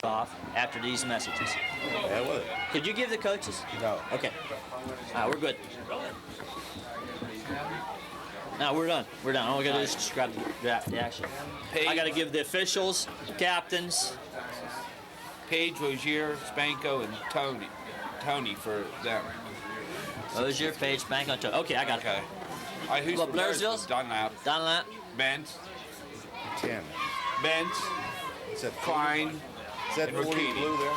off after these messages. Yeah, it was. Could you give the coaches? No. Okay. We're good. Now we're done. We're done. All we got to do is describe the action. I got to give the officials, captains. Paige, Rozier, Spanko, and Tony for them. Rozier, Page, Spanko, Tony. Okay, I got it. Okay. All right, who's Well, for Blairsville's? Dunlap. Dunlap. Benz. 10. Benz. Is that Klein. Is that and 40 Ricchini. blue there?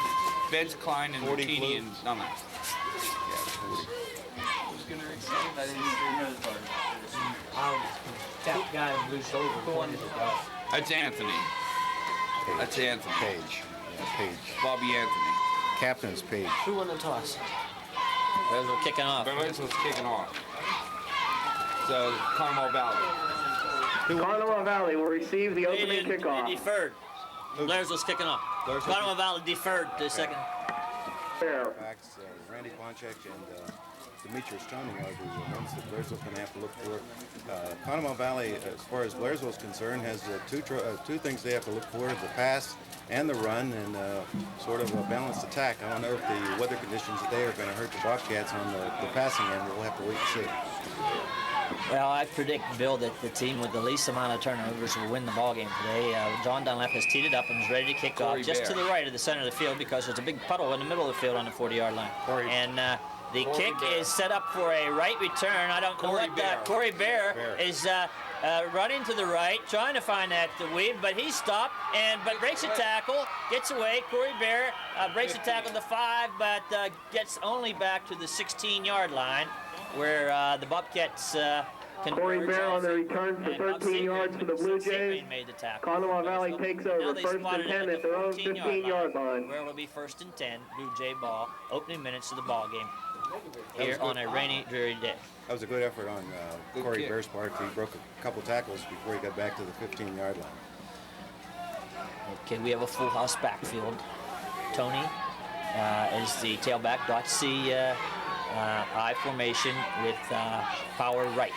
Benz, Klein, and 40 Ricchini blue. and Dunlap. Yeah, 40. That guy in blue shoulder. That's Anthony. Page. That's Anthony. Page. Yeah, Page. Bobby Anthony. Captain's Page. Who won the toss? Blairsville kicking off. Blairsville's kicking off. So, Conemaugh Valley. Conemaugh Valley will receive the opening They kickoff. deferred. Blairsville's kicking off. Conemaugh Valley deferred to second. Backs, Randy Ponchek and Demetrius Tony are the ones that Blairsville's going to have to look for. Conemaugh Valley, as far as Blairsville's concerned, has two things they have to look for: the pass and the run, and sort of a balanced attack. I don't know if the weather conditions today are going to hurt the Bobcats on the passing end. We'll have to wait and see. Well, I predict, Bill, that the team with the least amount of turnovers will win the ball game today. John Dunlap has teed it up and is ready to kick off just to the right of the center of the field because there's a big puddle in the middle of the field on the 40-yard line. And the kick is set up for a right return. I don't know what Corey Bear is running to the right, trying to find that weave, but he's stopped but breaks a tackle, gets away. Corey Bear breaks a tackle to 5, but gets only back to the 16-yard line, where the Bobcats Corey Bear on the return for 13 yards for the Blue Jays. Conemaugh Valley takes over first and 10 at their own 15-yard line. Where it'll be first and 10, Blue Jay ball, opening minutes of the ball game here on a rainy, dreary day. That was a good effort on Corey Bear's part. He broke a couple tackles before he got back to the 15-yard line. Okay, we have a full house backfield. Tony is the tailback. .C I formation with power right.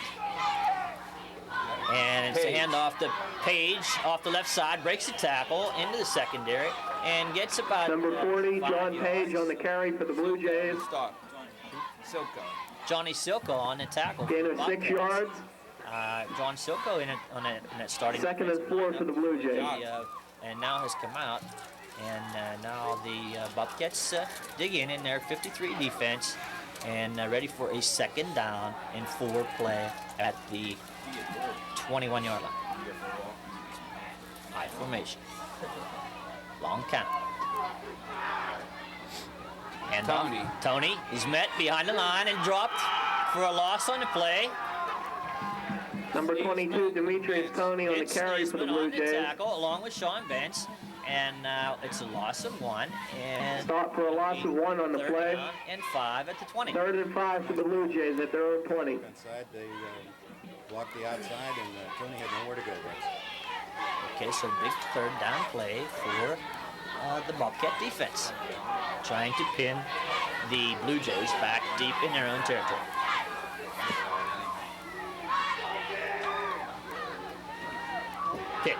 And it's a handoff to Page off the left side, breaks the tackle into the secondary, and gets about number 40, John Page on the carry for the Blue Jays. Stop. Silko. Johnny Silko on the tackle. Gain of 6 yards. John Silko in that starting. Second and 4 for the Blue Jays. And now has come out. And now the Bobcats dig in their 53 defense and ready for a second down and 4 play at the 21-yard line. High formation. Long count. And Tony is met behind the line and dropped for a loss on the play. Number 22, Demetrius Tony on the carry for the Blue Jays. Tackle along with Sean Benz. And it's a loss of 1. And stop for a loss of 1 on the play. And 5 at the 20. 3rd and 5 for the Blue Jays at their own 20. Inside, they blocked the outside, and Tony had nowhere to go. Okay, so big third down play for the Bobcat defense, trying to pin the Blue Jays back deep in their own territory. Pitch,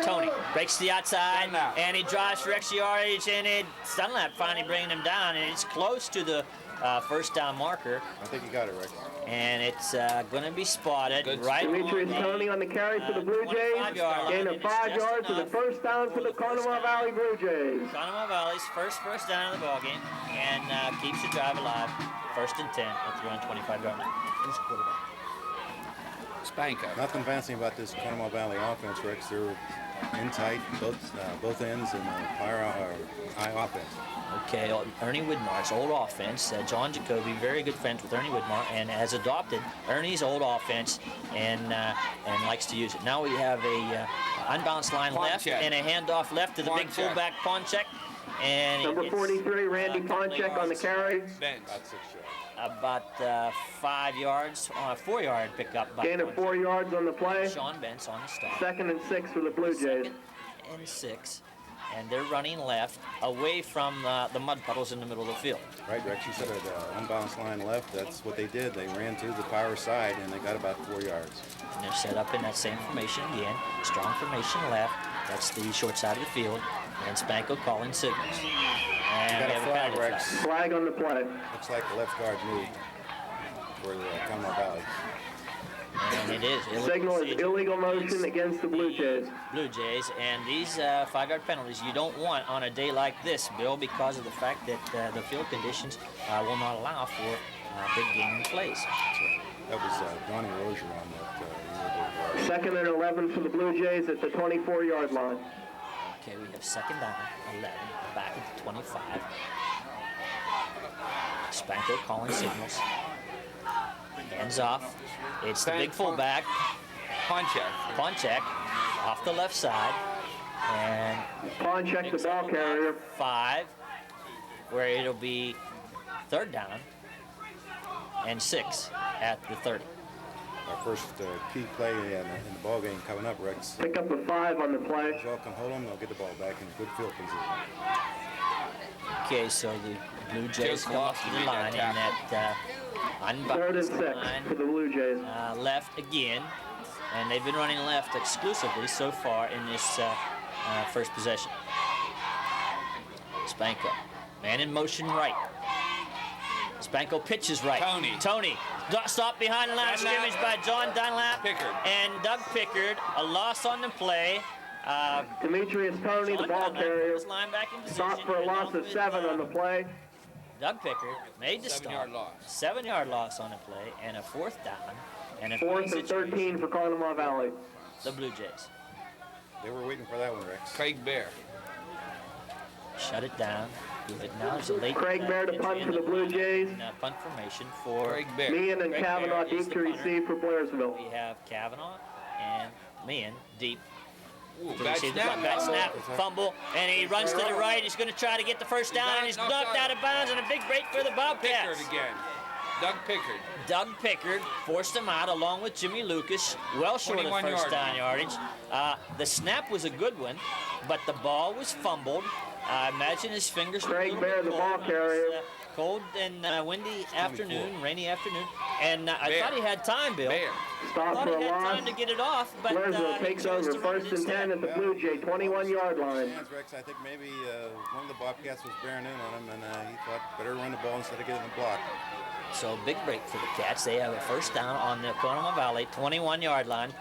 Tony breaks the outside, and he drives for extra yardage, and Dunlap finally bringing him down, and it's close to the first down marker. I think you got it, Rex. And it's going to be spotted right Demetrius Tony on the carry for the Blue Jays. Gain of 5 yards for the first down for the Conemaugh Valley Blue Jays. Conemaugh Valley's first down of the ball game, and keeps the drive alive. First and 10 at their own 25-yard line. Who's quarterback? Spanko. Nothing fancy about this Conemaugh Valley offense, Rex. They're in tight, both ends, and high offense. Okay, Ernie Widmar's old offense. John Jacoby, very good friends with Ernie Widmar, and has adopted Ernie's old offense and likes to use it. Now we have a unbalanced line left and a handoff left to the big fullback Ponchek. And number 43, Randy Ponchek on the carry. About 6 yards. About 5 yards, 4-yard pickup. Gain of 4 yards on the play. Sean Bentz on the start. 2nd and 6 for the Blue Jays. 2nd and 6. And they're running left away from the mud puddles in the middle of the field. Right, Rex, you said an unbalanced line left. That's what they did. They ran to the power side, and they got about 4 yards. And they're set up in that same formation again. Strong formation left. That's the short side of the field. And Spanko calling signals. And Got we a have a flag, penalty Rex. flag. Flag on the play. Looks like the left guard moved for the Conemaugh Valley. And it is. Signal is illegal motion against the Blue Jays. Blue Jays, and these 5-yard penalties you don't want on a day like this, Bill, because of the fact that the field conditions will not allow for big game plays. That was Donnie Rozier on that. Second and 11 for the Blue Jays at the 24-yard line. Okay, we have second down, 11, back at the 25. Spanko calling signals. Hands off. It's the big fullback. Ponchek off the left side. And Ponchek, the ball carrier. 5, where it'll be third down and 6 at the 30. Our first key play in the ball game coming up, Rex. Pick up a 5 on the play. As well can hold them, they'll get the ball back in good field position. Okay, so the Blue Jays come up to the line in that Third and 6 for the Blue Jays. Left again, and they've been running left exclusively so far in this first possession. Spanko, man in motion right. Spanko pitches right. Tony. Stopped behind the line of scrimmage by John Dunlap and Doug Pickard. A loss on the play. Demetrius Tony, the ball carrier. Stopped for a loss of 7 on the play. Doug Pickard made the stop. 7-yard loss on the play, and a 4th down. And a 4th and 13 for Conemaugh Valley. The Blue Jays. They were waiting for that one, Rex. Craig Bear. Shut it down. Good. Now there's a late Craig Bear to punt for the Blue Jays. Punt formation for Craig Bear. Meehan and Craig Kavanaugh Bear is deep the to punter. receive for Blairsville. We have Kavanaugh and Meehan deep. Ooh, to bad receive the snap. punt. Bad snap, fumble, and he runs to the right. He's going to try to get the first down, and he's knocked out of bounds, and a big break for the Bobcats. Pickard again. Doug Pickard. Doug Pickard forced him out along with Jimmy Lucas, well short of first down yardage. The snap was a good one, but the ball was fumbled. I imagine his fingers were a Craig little Bear, bit the cold. ball carrier. Cold and windy afternoon, rainy afternoon, and I thought he had time, Bill. Stop Thought for he a had loss. time to get it off, but Blairsville he takes chose over to run it 1st and instead. 10 at the Blue Jay 21-yard line. Rex, I think maybe one of the Bobcats was bearing in on him, and he thought better run the ball instead of getting the block. So big break for the Cats. They have a first down on the Conemaugh Valley 21-yard line.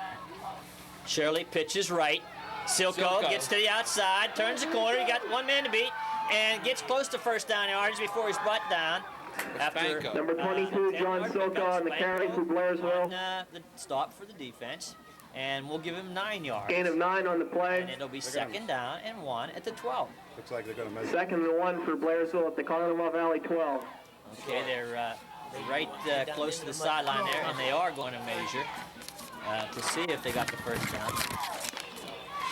Shirley pitches right. Silko gets to the outside, turns the corner. He got one man to beat, and gets close to first down yardage before he's brought down. After Number 22, John Silko on the carry for Blairsville. On, the stop for the defense, and we'll give him 9 yards. Gain of 9 on the play. And it'll be second down and 1 at the 12. Looks like they're going to measure. Second and 1 for Blairsville at the Conemaugh Valley 12. Okay, they're right close to the sideline there, and they are going to measure to see if they got the first down.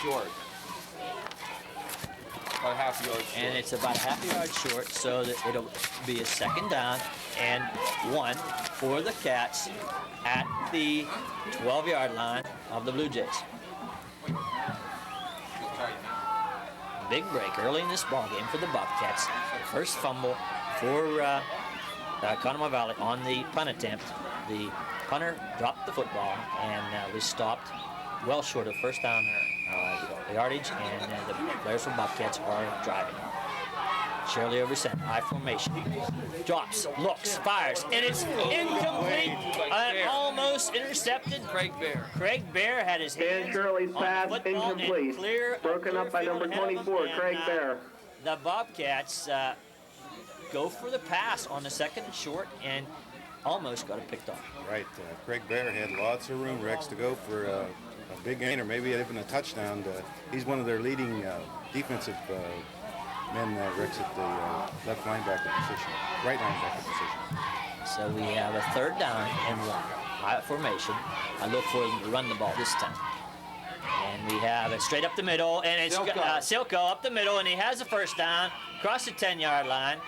Short. About a half yard short. And it's about a half yard short, so that it'll be a second down and 1 for the Cats at the 12-yard line of the Blue Jays. Big break early in this ball game for the Bobcats. First fumble for Conemaugh Valley on the punt attempt. The punter dropped the football and was stopped well short of first down yardage, and the Blairsville Bobcats are driving. Shirley over center, I formation. Drops, looks, fires, and it's incomplete. Almost intercepted. Craig Bear. Craig Bear had his hands Dan Shirley's on pass, the football and incomplete. Broken up by field number ahead of him, 24, and, Craig Bear. The Bobcats go for the pass on the second and short, and almost got it picked off. Right, Craig Bear had lots of room, Rex, to go for a big gain or maybe even a touchdown. He's one of their leading defensive men, Rex, at the left linebacker position, right linebacker position. So we have a third down and 1. High formation. I look for them to run the ball this time. And we have it straight up the middle, and it's Silko up the middle, and he has the first down, across the 10-yard line,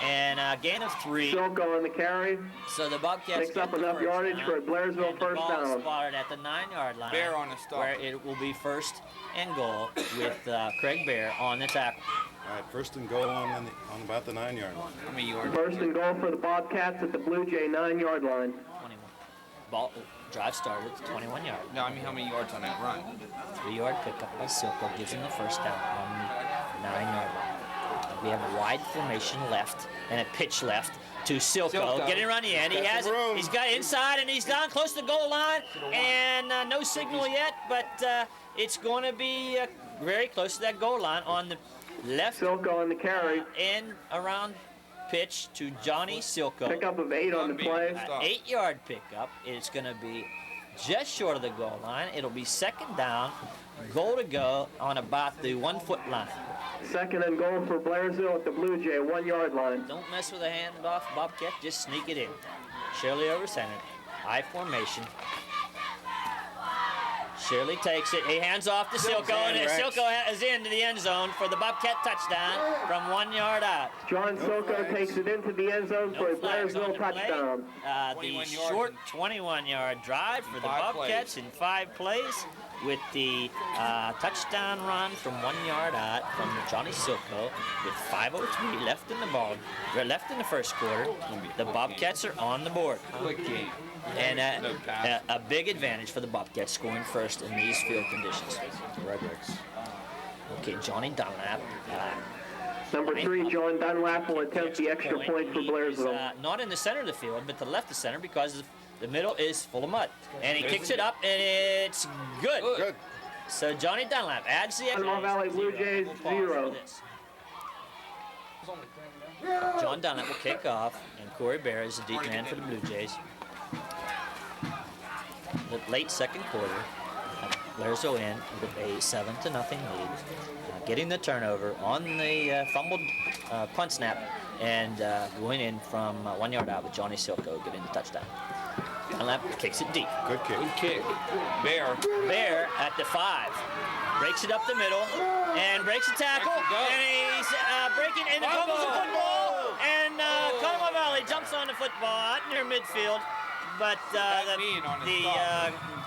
and a gain of 3. Silko on the carry. So the Bobcats picks up enough yardage for a Blairsville and first the ball down. spotted at the 9-yard line. Bear on the stop. Where it will be first and goal with Craig Bear on the tackle. All right, first and goal on about the 9-yard line. How many yards? First and goal for the Bobcats at the Blue Jay 9-yard line. 21. Ball drive started at the 21-yard. No, I mean how many yards on that run? 3-yard pickup by Silko gives him the first down on the 9-yard line. We have a wide formation left and a pitch left to Silko. Getting around the end. He's got inside and he's down close to the goal line. And no signal yet, but it's going to be very close to that goal line on the left. Silko on the carry. And around pitch to Johnny Silko. Pickup of 8 on the play. 8-yard pickup. It's going to be just short of the goal line. It'll be second down, goal to go on about the 1-foot line. Second and goal for Blairsville at the Blue Jay 1-yard line. Don't mess with the handoff, Bobcat. Just sneak it in. Shirley over center. I formation. Shirley takes it. He hands off to Silko, and Silko is into the end zone for the Bobcat touchdown from 1 yard out. John Silko takes it into the end zone for a Blairsville touchdown. The short 21-yard drive for the Bobcats in 5 plays with the touchdown run from 1 yard out from Johnny Silko with 5:03 left in the ball, left in the first quarter. The Bobcats are on the board. Quick game. And a big advantage for the Bobcats scoring first in these field conditions. Rednecks. Okay, Johnny Dunlap. Number 3, John Dunlap will attempt the extra point for Blairsville. Not in the center of the field, but to the left of center because the middle is full of mud. And he kicks it up, and it's good. Good. So Johnny Dunlap adds the extra. Conemaugh Valley Blue Jays 0. John Dunlap will kick off, and Corey Bear is the deep man for the Blue Jays. The late second quarter, Blairsville in with a 7-0 lead, getting the turnover on the fumbled punt snap and going in from 1 yard out with Johnny Silko getting the touchdown. Dunlap kicks it deep. Good kick. Good kick. Bear at the 5. Breaks it up the middle and breaks the tackle. And he's breaking and fumbles the football. And Conemaugh Valley jumps on the football out near midfield. But the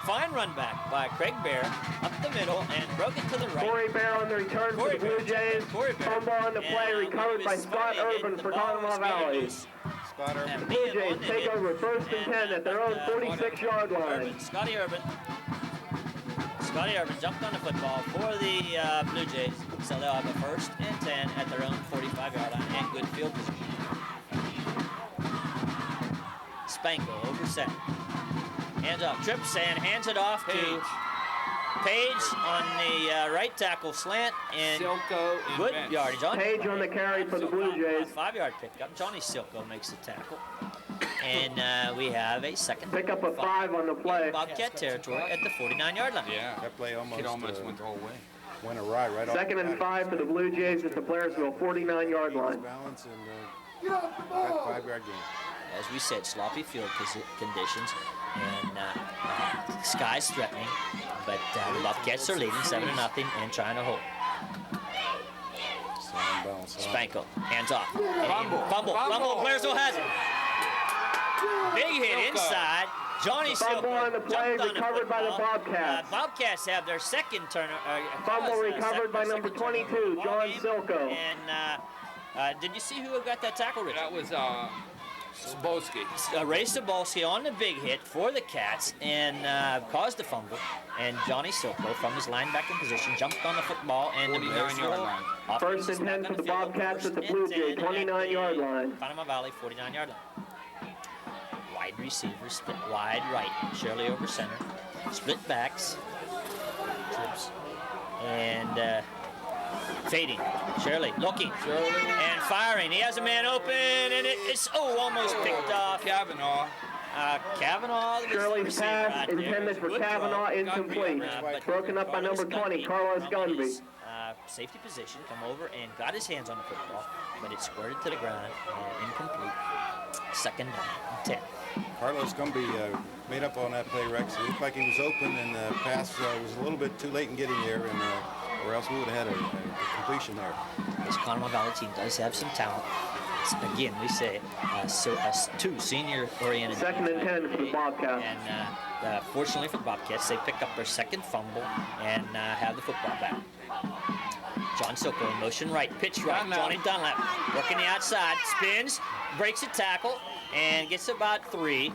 fine run back by Craig Bear up the middle and broke it to the right. Corey Bear on the return for the Blue Jays. Fumble on the play recovered by Scott Urban for Conemaugh Valley. Scott Urban. Blue Jays take over first and 10 at their own 46-yard line. Scotty Urban jumped on the football for the Blue Jays, so they'll have a first and 10 at their own 45-yard line and good field position. Spanko over center. Hands off, trips and hands it off to Page on the right tackle slant and Silko good bench. yardage on Page on the carry for the Blue Jays. 5-yard pickup. Johnny Silko makes the tackle. And we have a second Pick up a 5 on the play. Bobcat territory at the 49-yard line. Yeah. That play almost went the whole way. went awry right off. Second and 5 for the Blue Jays at the Blairsville 49-yard line. Balance and got 5-yard gain. As we said, sloppy field conditions, and sky's threatening, but the Bobcats are leading 7-0 and trying to hold. Spanko, hands off. Fumble. Blairsville has it. Big hit inside. Johnny Fumble on the Silko play, jumped on the recovered by the football. Bobcats. Bobcats have their second turn. Fumble recovered by number 22, John Silko. And did you see who got that tackle, Richard? That was Sobolski. Ray Sobolski on the big hit for the Cats and caused the fumble. And Johnny Silko from his linebacking position jumped on the football and the 49-yard line. First and 10 for the Bobcats at the Blue Jay 29-yard line. Conemaugh Valley 49-yard line. Wide receiver, split wide right. Shirley over center. Split backs. Trips. And fading. Shirley looking. And firing. He has a man open, and it's almost picked off. Kavanaugh. Kavanaugh. Shirley's pass intended for Kavanaugh, incomplete. Broken up by number 20, Carlos Gunby. Safety position, come over and got his hands on the football, but it squirted to the ground, incomplete. Second down, 10. Carlos Gumby made up on that play, Rex. It looked like he was open, and the pass was a little bit too late in getting there, and or else we would have had a completion there. This Conemaugh Valley team does have some talent. Again, we say two senior-oriented. Second and 10 for the Bobcats. And fortunately for the Bobcats, they pick up their second fumble and have the football back. John Silko in motion right, pitch right. Johnny Dunlap working the outside, spins, breaks a tackle, and gets about 3.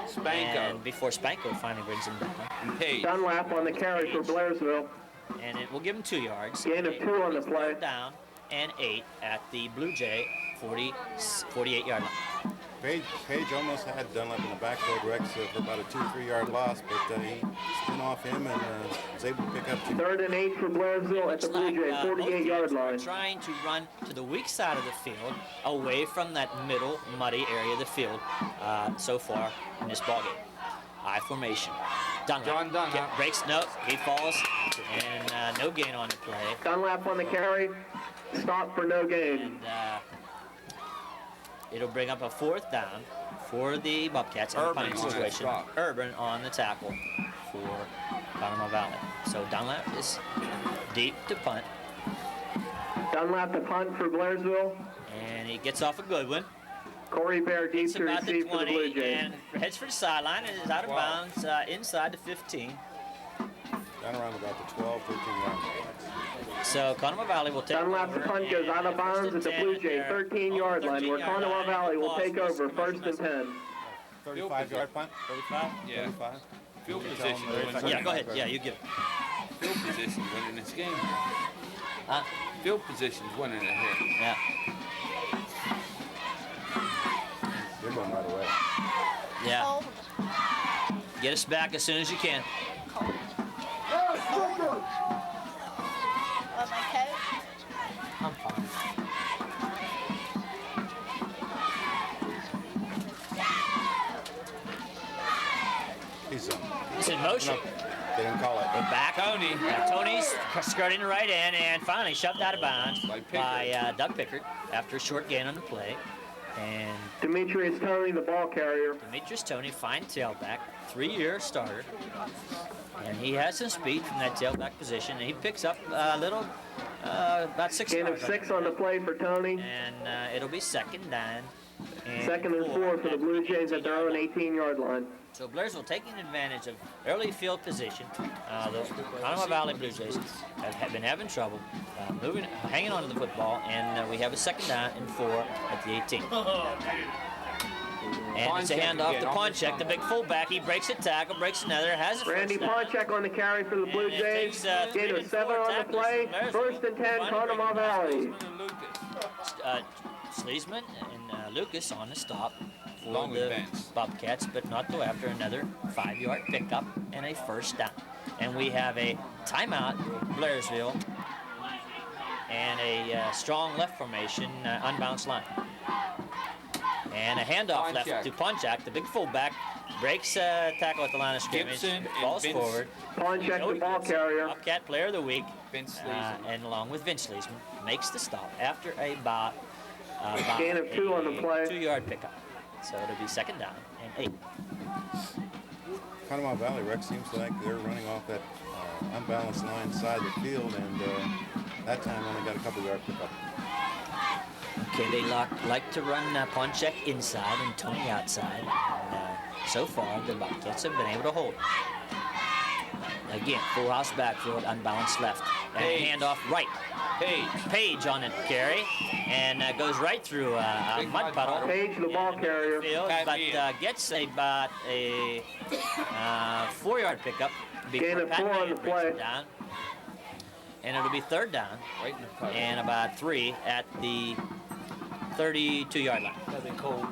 Spanko. And before Spanko finally brings him down. And Page. Dunlap on the carry for Blairsville. and it will give them 2 yards. Gain of 2 on the play. 3rd down and 8 at the Blue Jay 48-yard line. Page almost had Dunlap in the backfield, Rex, for about a 2 or 3 yard loss, but he spun off him and was able to pick up 2. 3rd and 8 for Blairsville at the Blue Jay 48-yard line. Trying to run to the weak side of the field, away from that middle muddy area of the field so far in this ballgame. I formation. Dunlap. John Dunlap. Breaks, no, he falls, and no gain on the play. Dunlap on the carry. Stop for no gain. And it'll bring up a 4th down for the Bobcats in the punting situation. Urban on the tackle for Conemaugh Valley. So Dunlap is deep to punt. Dunlap to punt for Blairsville. And he gets off a good one. Corey Bear deep It's to about the receive for the Blue 20 Jays. and heads for the sideline and is out of bounds inside the 15. Down around about the 12, 13 yard line. So Conemaugh Valley will take Dunlap over. the punt goes out of bounds at the Blue Jay 13-yard line, where Conemaugh Valley will take over 1st and 10. 35 yard punt? 35? Yeah. 35? Field position. Yeah, go ahead. Yeah, you give it. Field position winning this game. Huh? Field position's winning it here. Yeah. They're going right away. Yeah. Get us back as soon as you can. On my coat. I'm fine. He's in motion. They didn't call it. We're back. Tony's skirting the right end and finally shoved out of bounds by Doug Pickard after a short gain on the play. And Demetrius Tony, the ball carrier. Demetrius Tony, fine tailback, 3-year starter. And he has some speed from that tailback position. And he picks up a little, about 6 Gain yards. of 6 on the play for Tony. And it'll be 2nd down. And 2nd and 4 for the Blue Jays at their own 18-yard line. So Blairsville taking advantage of early field position. The Conemaugh Valley Blue Jays have been having trouble hanging on to the football, and we have a 2nd down and 4 at the 18. And it's a handoff to Ponchek, the big fullback. He breaks a tackle, breaks another, has a Randy first down. Ponchek on the carry for the Blue And it Jays. takes, Gain 3 of and 7 4 on the tackles play. from 1st and 10, Conemaugh Valley. Sleesman and Lucas on the stop for Long the advance. Bobcats, but not till after another 5-yard pickup and a 1st down. And we have a timeout, Blairsville, and a strong left formation, unbalanced line. And a handoff left to Ponchak, the big fullback, breaks tackle at the line of scrimmage, Gibson falls and forward. Ponchek, the ball carrier. Bobcat Player of the Week, Vince Sleesman. and along with Vince Sleesman, makes the stop after about Gain of 2 on the play. 2-yard pickup. So it'll be 2nd down and 8. Conemaugh Valley, Rex, seems like they're running off that unbalanced line side of the field, and that time only got a couple yard pickup. Okay, they like to run Ponchek inside and Tony outside. And, so far, the Bobcats have been able to hold. Again, full house backfield, unbalanced left. And a handoff right. Page on it carry, and goes right through a mud puddle. Page, the ball carrier. Field, but gets about a 4-yard pickup. Gain of 4 on the play. Down. And it'll be 3rd down Right in the puddle. and about 3 at the 32-yard line. That'd be cold.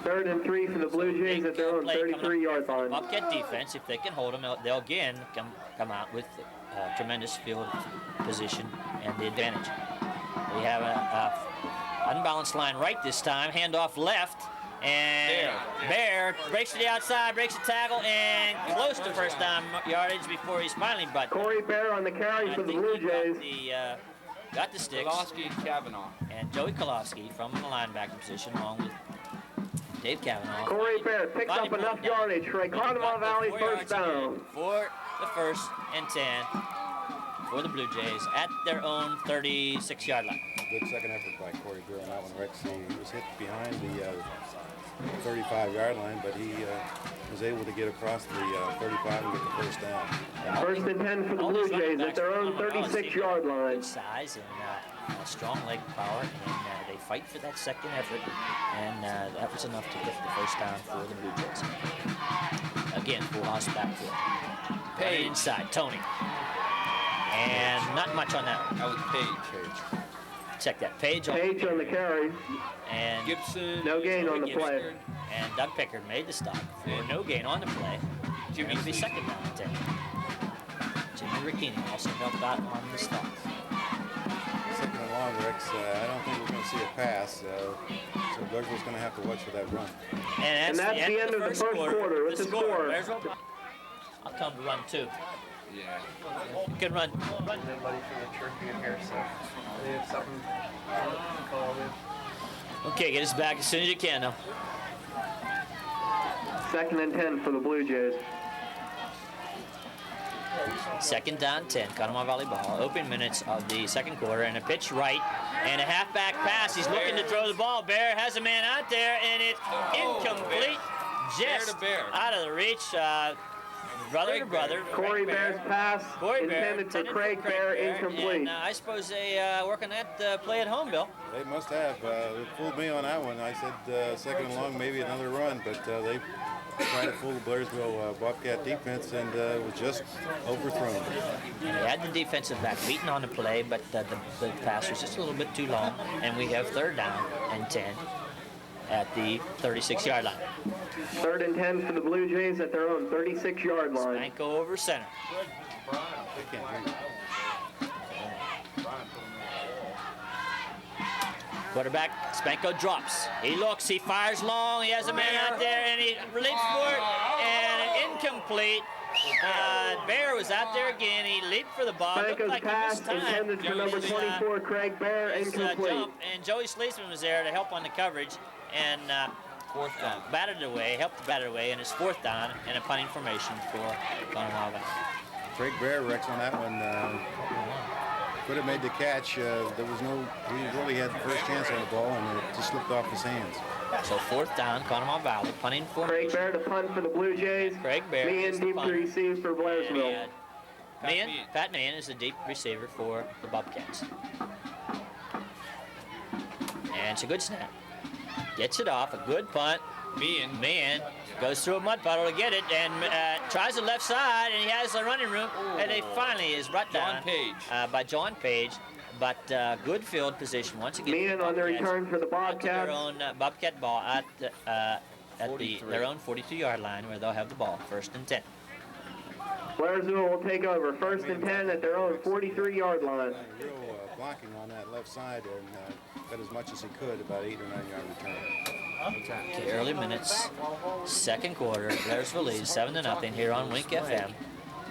3rd and 3 for the Blue Jays at their own Play coming up 33-yard for line. Bobcat defense, if they can hold them, they'll again come out with tremendous field position and the advantage. We have a unbalanced line right this time, handoff left, and Bear breaks to the outside, breaks the tackle, and close to 1st down yardage before he's finally butted. Corey Bear on the carry for the Blue Jays. Got the sticks. Kolosky and Kavanaugh. And Joey Kolosky from the linebacker position, along with Dave Kavanaugh. Corey Bear picks up enough yardage for a Conemaugh Valley 1st down. For the 1st and 10 for the Blue Jays at their own 36-yard line. Good second effort by Corey Bear on that one, Rex. He was hit behind the 35-yard line, but he was able to get across the 35 and get the 1st down. 1st and 10 for the Blue Jays at their own 36-yard line. Good size and strong leg power, and they fight for that second effort, and that was enough to get the first down for the Blue Jays. Again, full house backfield. Page inside, Tony. And not much on that one. That was Page. Check that. Page on the carry. And Gibson. No gain on the play. And Doug Pickard made the stop for no gain on the play. Jimmy will be second down and 10. Jimmy Ricchini also helped out on the stop. Second and long, Rex. I don't think we're going to see a pass. So Blairsville's going to have to watch for that run. And that's the end of the first quarter. With the score. I'll come to run too. Yeah. You can run. Nobody from the church being here, so they have something called in. Okay, get us back as soon as you can now. Second and 10 for the Blue Jays. Second down 10, Conemaugh Valley ball. Open minutes of the second quarter, and a pitch right, and a halfback pass. He's looking to throw the ball. Bear has a man out there, and it's incomplete. Just out of the reach. Brother to brother. Corey Bear's pass intended for Craig Bear, incomplete. And I suppose they work on that play at home, Bill. They must have. They fooled me on that one. I said second and long, maybe another run, but they tried to fool the Blairsville Bobcat defense, and it was just overthrown. They had the defensive back beaten on the play, but the pass was just a little bit too long, and we have third down and 10 at the 36-yard line. Third and 10 for the Blue Jays at their own 36-yard line. Spanko over center. They can't hear you. Quarterback, Spanko drops. He looks, he fires long, he has a man out there, and he leaps for it, and incomplete. Bear was out there again. He leaped for the ball. Spanko's like pass intended for number 24, Craig Bear, incomplete. And Joey Sleesman was there to help on the coverage, and batted it away, helped bat it away, and it's fourth down and a punting formation for Conemaugh Valley. Craig Bear, Rex, on that one. Could have made the catch. He really had the first chance on the ball, and it just slipped off his hands. So fourth down, Conemaugh Valley, punting formation. Craig Bear to punt for the Blue Jays. Craig Bear. Meehan deep to receive for Blairsville. Pat Meehan is the deep receiver for the Bobcats. And it's a good snap. Gets it off, a good punt. Meehan goes through a mud puddle to get it, and tries the left side, and he has the running room, and they finally is brought down by John Page. But good field position once again. Meehan on the return for the Bobcats. Their own Bobcat ball at their own 42-yard line, where they'll have the ball, first and 10. Blairsville will take over, first and 10 at their own 43-yard line. Real blocking on that left side, and got as much as he could, about 8 or 9 yard return. Okay, early minutes, second quarter. Blairsville leads 7-0 here on Wink FM,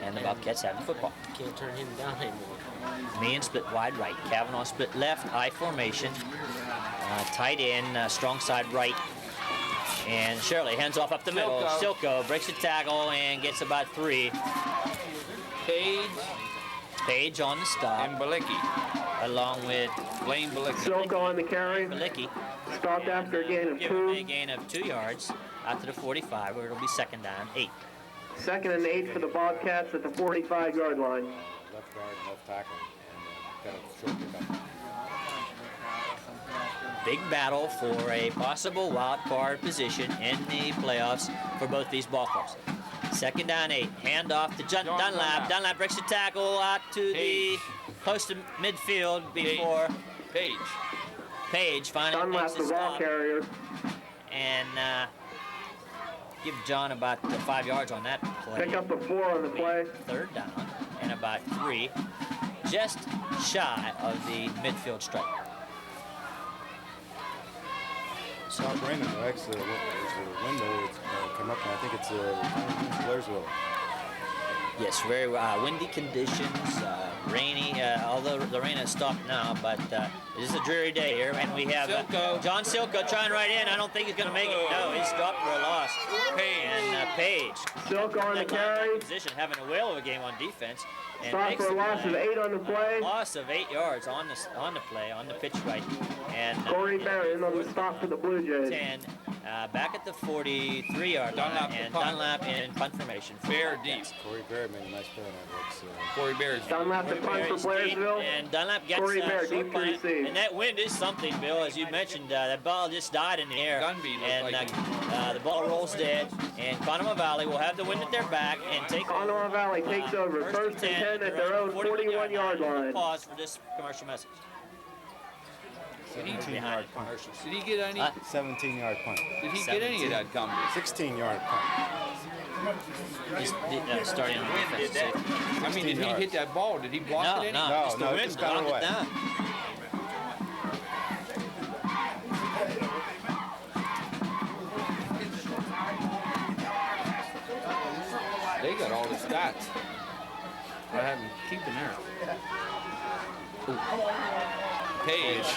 and the Bobcats have the football. Can't turn him down anymore. Meehan split wide right. Kavanaugh split left. I formation. Tight end, strong side right. And Shirley hands off up the middle. Silko breaks the tackle and gets about 3. Page on the stop. And Balicki. Along with Blaine Balicki. Silko on the carry. Balicki. Stopped after a gain of 2. A gain of 2 yards out to the 45, where it'll be second down, 8. Second and 8 for the Bobcats at the 45-yard line. Left guard and left tackle, and got a short pickup. Big battle for a possible wild card position in the playoffs for both these ball clubs. Second down, 8. Hand off to Dunlap. Dunlap breaks the tackle out to the post of midfield before Page finally Dunlap, makes the the ball stop. carrier. And give John about 5 yards on that play. Pick up a 4 on the play. Third down and about 3, just shy of the midfield stripe. South Raymond, Rex, there's a window that's come up, and I think it's Blairsville. Yes, very windy conditions, rainy, although the rain has stopped now, but It is a dreary day here, and we have John Silko trying right in. I don't think he's going to make it. No, he's stopped for a loss. And Page. Silko on the carry. Position, having a whale of a game on defense. And stop for a loss of 8 on the play. Loss of 8 yards on the play, on the pitch right. And Corey Barron on the stop for the Blue Jays. 10, back at the 43-yard line, and Dunlap in punt formation. Fair deep. Corey Barron made a nice play on that. Corey Barron. Dunlap to punt for Blairsville. And Dunlap gets Corey Barron deep to receive. And that wind is something, Bill, as you mentioned. That ball just died in the air. And the ball rolls dead. And Conemaugh Valley will have the wind at their back and take Conemaugh Valley takes over. First and 10 at their own 41-yard line. Pause for this commercial message. 17-yard punt. Did he get any? 17-yard punt. Did he get any of that combo? 16-yard punt. He's starting on the defense. I mean, did he hit that ball? Did he block it any? No, the wind just got away. Down. They got all the stats. I have them keeping there. Page.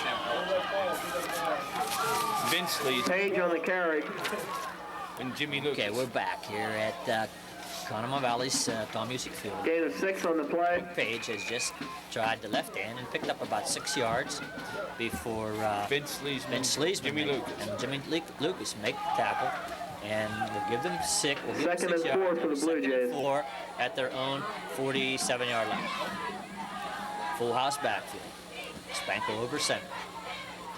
Vince Lee. Page on the carry. And Jimmy Lucas. Okay, we're back here at Conemaugh Valley's Tom Music Field. Gain of 6 on the play. Page has just tried the left end and picked up about 6 yards before Vince Leesman, Jimmy Lucas. And Jimmy Lucas make the tackle, and we'll give them 6. We'll give them 6 and 4 yards. for the Blue Jays. 2nd and 4 at their own 47-yard line. Full house backfield. Spanko over center.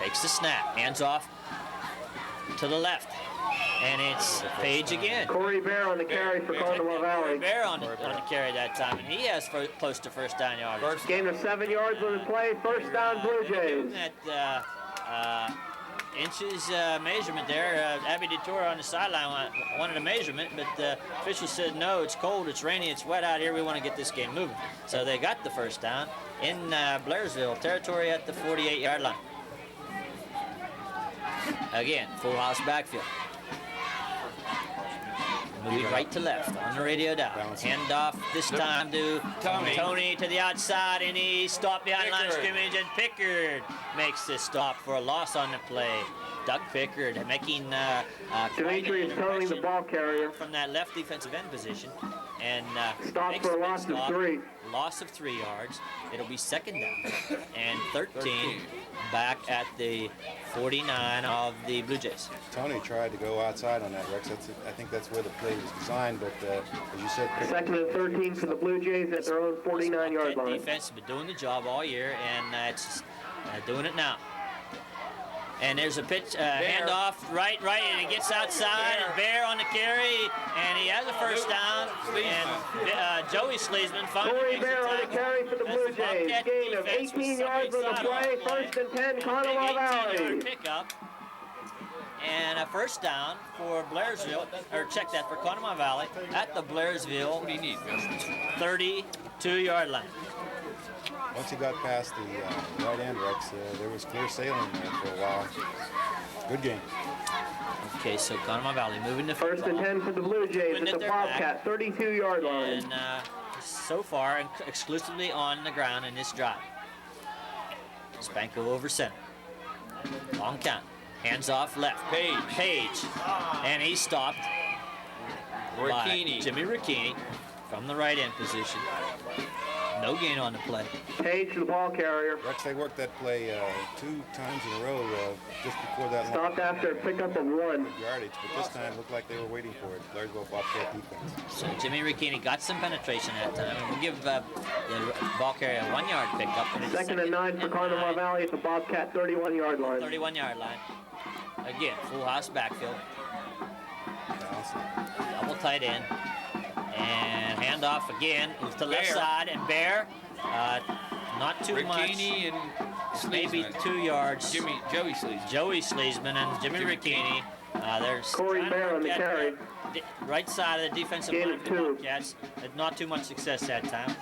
Takes the snap. Hands off to the left. And it's Page again. Corey Bear on the carry for Conemaugh Valley. Corey Bear on the carry that time, and he has close to first down yardage. Gain of 7 yards on the play. First down, Blue Jays. That inches measurement there. Abby Detour on the sideline wanted a measurement, but the official said, no, it's cold, it's rainy, it's wet out here, we want to get this game moving. So they got the first down in Blairsville territory at the 48-yard line. Again, full house backfield. Moving right to left on the radio dial. Hand off this time to Tony to the outside, and he stopped behind line of scrimmage, and Pickard makes this stop for a loss on the play. Doug Pickard making Dimitri is towing the ball carrier from that left defensive end position, and stop for a loss of 3. Loss of 3 yards. It'll be 2nd down and 13 back at the 49 of the Blue Jays. Tony tried to go outside on that, Rex. I think that's where the play was designed, but as you said... 2nd and 13 for the Blue Jays at their own 49-yard line. Defense has been doing the job all year, and it's doing it now. And there's a pitch, handoff, right, and he gets outside, and Bear on the carry, and he has a first down. And Joey Sleesman finally Corey makes Bear on the carry for the Blue Jays. Gain of 18 yards on the play, 1st and 10, Conemaugh Valley. Pickup. And a first down for Blairsville, or check that, for Conemaugh Valley at the Blairsville 32-yard line. Once he got past the right end, Rex, there was clear sailing there for a while. Good game. Okay, so Conemaugh Valley moving to 1st and 10 for the Blue Jays at the Bobcat 32-yard line. And so far, exclusively on the ground in this drive. Spanko over center. Long count. Hands off left. Page. And he stopped by Jimmy Ricchini from the right end position. No gain on the play. Page, the ball carrier. Rex, they worked that play 2 times in a row just before that. Stopped after a pickup of 1 yardage, but this time looked like they were waiting for it. Blairsville Bobcat defense. So Jimmy Ricchini got some penetration that time, and we'll give the ball carrier a 1-yard pickup. 2nd and 9 for Conemaugh Valley at the Bobcat 31-yard line. 31-yard line. Again, full house backfield. Double tight end. And handoff again to the left side, and Bear, not too much. And maybe 2 yards. Joey Sleesman. Joey Sleesman and Jimmy Ricchini. There's Corey Bear on the carry. Right side of the defensive line of the Bobcats. Not too much success that time.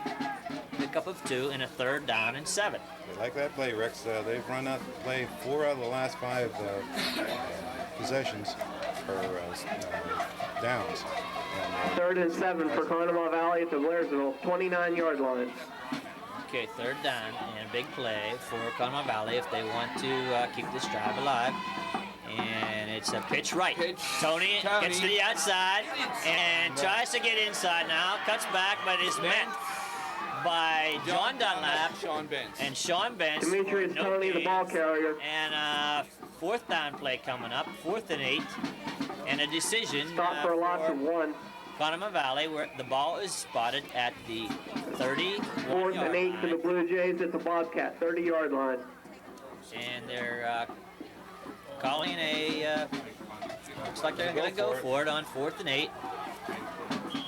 Pickup of 2 and a 3rd down and 7. They like that play, Rex. They've run that play 4 out of the last 5 possessions or downs. 3rd and 7 for Conemaugh Valley at the Blairsville 29-yard line. Okay, third down and big play for Conemaugh Valley if they want to keep this drive alive. And it's a pitch right. Tony gets to the outside and tries to get inside now. Cuts back, but is met by John Dunlap and Sean Benz. Demetrius Tony, the ball carrier. And fourth down play coming up, 4th and 8. And a decision Stop for a loss of 1. Conemaugh Valley, where the ball is spotted at the 31 4th yard and 8 line. for the Blue Jays at the Bobcat, 30-yard line. And they're calling a, looks like they're going to go for it on 4th and 8.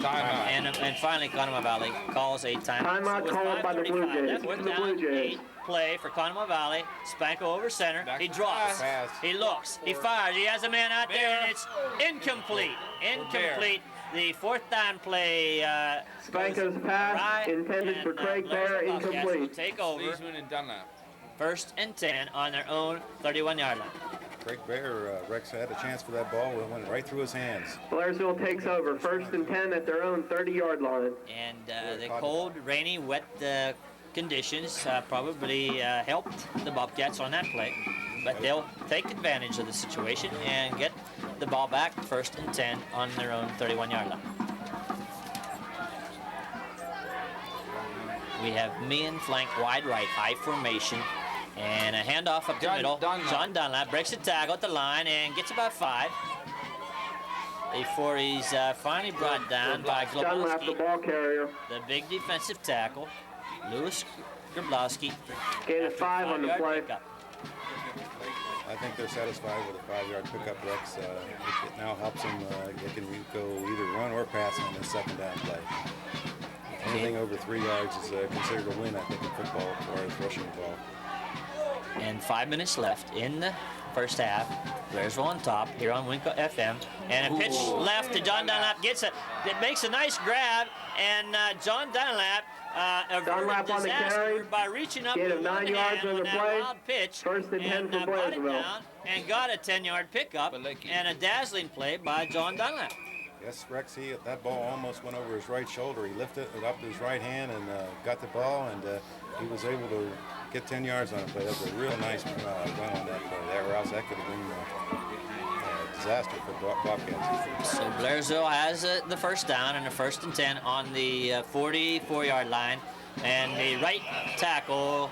Timeout. And finally, Conemaugh Valley calls a timeout. Timeout called by the Blue Jays. Fourth The down, Blue Jays. 8 play for Conemaugh Valley. Spanko over center. He drops. Pass. He looks. He fires. He has a man out there, and it's incomplete. Incomplete. The 4th down play. Spanko's pass intended for Craig Bear, Will incomplete. take over. Sleesman and Dunlap. 1st and 10 on their own 31-yard line. Craig Bear, Rex had a chance for that ball. It went right through his hands. Blairsville takes over, 1st and 10 at their own 30-yard line. And the cold, rainy, wet conditions probably helped the Bobcats on that play. But they'll take advantage of the situation and get the ball back, 1st and 10 on their own 31-yard line. We have men flank wide right, high formation, and a handoff up the middle. John Dunlap breaks the tackle at the line and gets about 5 before he's finally brought down by Dunlap, the Globowski, ball carrier. the big defensive tackle, Louis Grabowski. Gain of 5 on the play. Pickup. I think they're satisfied with a 5-yard pickup, Rex. It now helps them. They can go either run or pass on this 2nd down play. Anything over 3 yards is considered a win, I think, in football as far as rushing the ball. And 5 minutes left in the first half. Blairsville on top here on WNQQ FM. And a pitch left to John Dunlap. Gets it. It makes a nice grab. And John Dunlap Dunlap on the carry. by reaching up Gain with of 9 one yards hand on the with that play. wild pitch. 1st and 10 for brought it Blairsville. down and got a 10-yard pickup. And a dazzling play by John Dunlap. Yes, Rex, that ball almost went over his right shoulder. He lifted it up to his right hand and got the ball, and he was able to get 10 yards on it. But that was a real nice run on that play there, or else that could have been a disaster for Bobcats. So Blairsville has the 1st down and a 1st and 10 on the 44-yard line. And the right tackle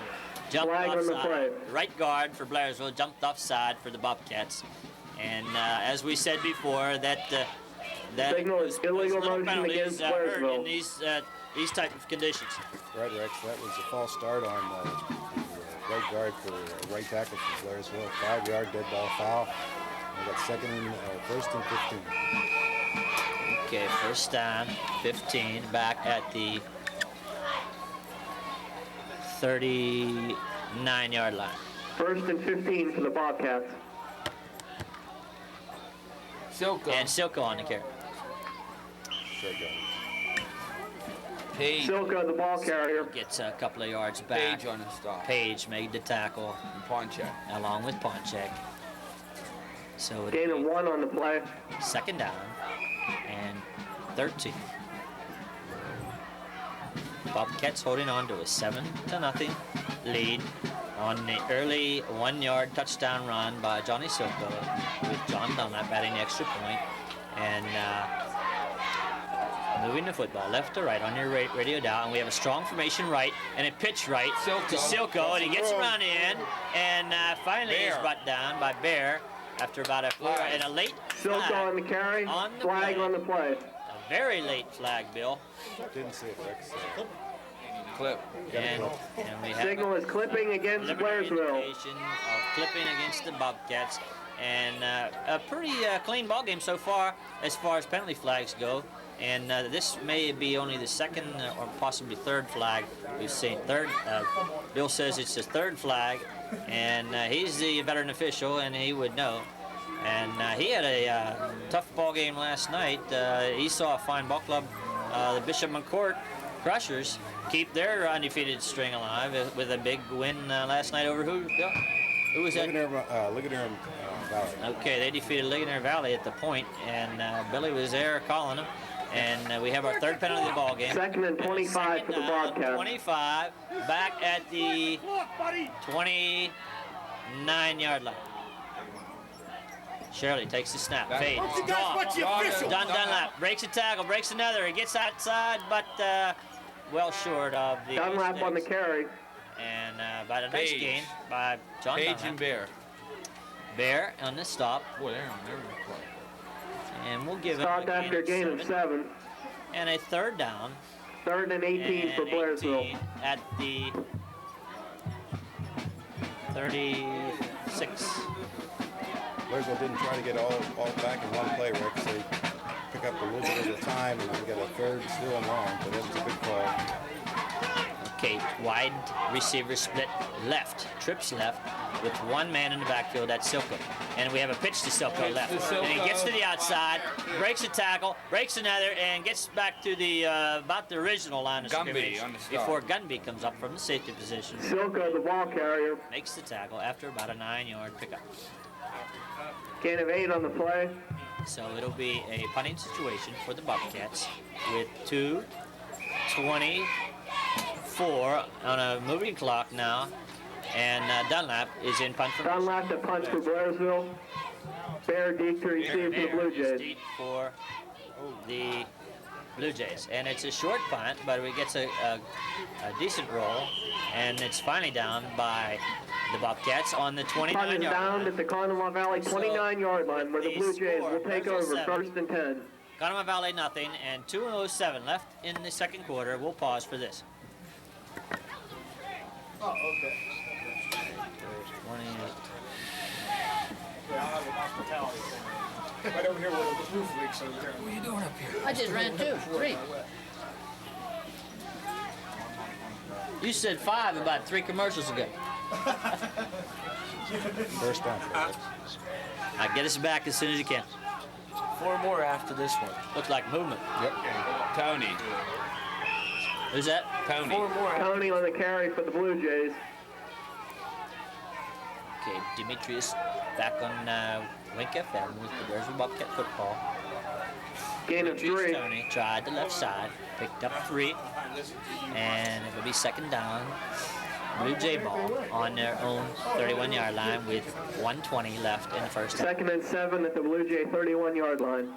jumped Flag on the play. offside. Right guard for Blairsville jumped offside for the Bobcats. And as we said before, that Signal is illegal little motion penalties, against hurt Blairsville. in these type of conditions. Right, Rex, that was a false start on the right guard for right tackle for Blairsville. 5-yard dead ball foul. We got 1st and 15. Okay, 1st down, 15, back at the 39-yard line. 1st and 15 for the Bobcats. And Silko on the carry. Page. Silka, the ball carrier. Gets a couple of yards back. Page on the stop. Page made the tackle And Ponchak. along with Ponchak. So it Gain of 1 on the play. 2nd down and 13. Bobcats holding on to a 7-0 lead on the early 1-yard touchdown run by Johnny Silko, with John Dunlap adding the extra point. And moving the football left to right on your radio dial, and we have a strong formation right and a pitch right to Silko, and he gets around the end, and finally is brought down by Bear after about a and a late Silka flag on the carry. on the Flag play. on the play. A very late flag, Bill. Didn't see it, Rex. Clip. And we have Signal is clipping against preliminary Blairsville. indication of clipping against the Bobcats, and a pretty clean ball game so far as penalty flags go. And this may be only the 2nd or possibly 3rd flag we've seen. Bill says it's his 3rd flag, and he's the veteran official, and he would know. And he had a tough ball game last night. He saw a fine ball club, the Bishop McCourt Crushers, keep their undefeated string alive with a big win last night over who? Who was that? Ligonier Valley. Okay, they defeated Ligonier Valley at the point, and Billy was there calling them. And we have our third penalty of the ball game. Second and 25 for the Bobcats. 25, back at the 29-yard line. Shirley takes the snap, fades, draw. Dunlap breaks a tackle, breaks another. He gets outside, but well short of the Dunlap on the carry. And by the nice gain by John Page Dunlap. and Bear. Bear on the stop. Boy, they're on every play. And we'll give Stopped him after a gain of 7. And a third down. Third and 18 for Blairsville. At the 36. Blairsville didn't try to get all back in one play, Rex. They pick up a little bit at a time and then get a third still and long, but that was a good call. Okay, wide receiver split left, trips left, with one man in the backfield, that's Silko. And we have a pitch to Silko left. And he gets to the outside, breaks a tackle, breaks another, and gets back to the about the original line of scrimmage before Gunby comes up from the safety position. Silko, the ball carrier. Makes the tackle after about a 9-yard pickup. Gain of 8 on the play. So it'll be a punting situation for the Bobcats with 2:24 on a moving clock now. And Dunlap is in punt for Dunlap to punt for Blairsville. Bear deep to receive for the Blue Jays. Deep for the Blue Jays. And it's a short punt, but it gets a decent roll. And it's finally down by the Bobcats on the 29-yard line. Punt is down at the Conemaugh Valley 29-yard line where the Blue Jays will take over first and 10. Conemaugh Valley nothing, and 2:07 left in the second quarter. We'll pause for this. Oh, okay. 28. Yeah, I'll have a hospitality thing. Right over here where the roof leaks over there. What are you doing up here? I just ran 2, 3. You said 5 about 3 commercials ago. First down. Get us back as soon as you can. 4 more after this one. Looks like movement. Yep. Tony. Who's that? Tony. 4 more. Tony on the carry for the Blue Jays. Okay, Demetrius back on Wink FM with the Blairsville Bobcat football. Gain of 3. Tony tried the left side, picked up 3, and it will be second down. Blue Jay ball on their own 31-yard line with 1:20 left in the first half. Second and 7 at the Blue Jay 31-yard line.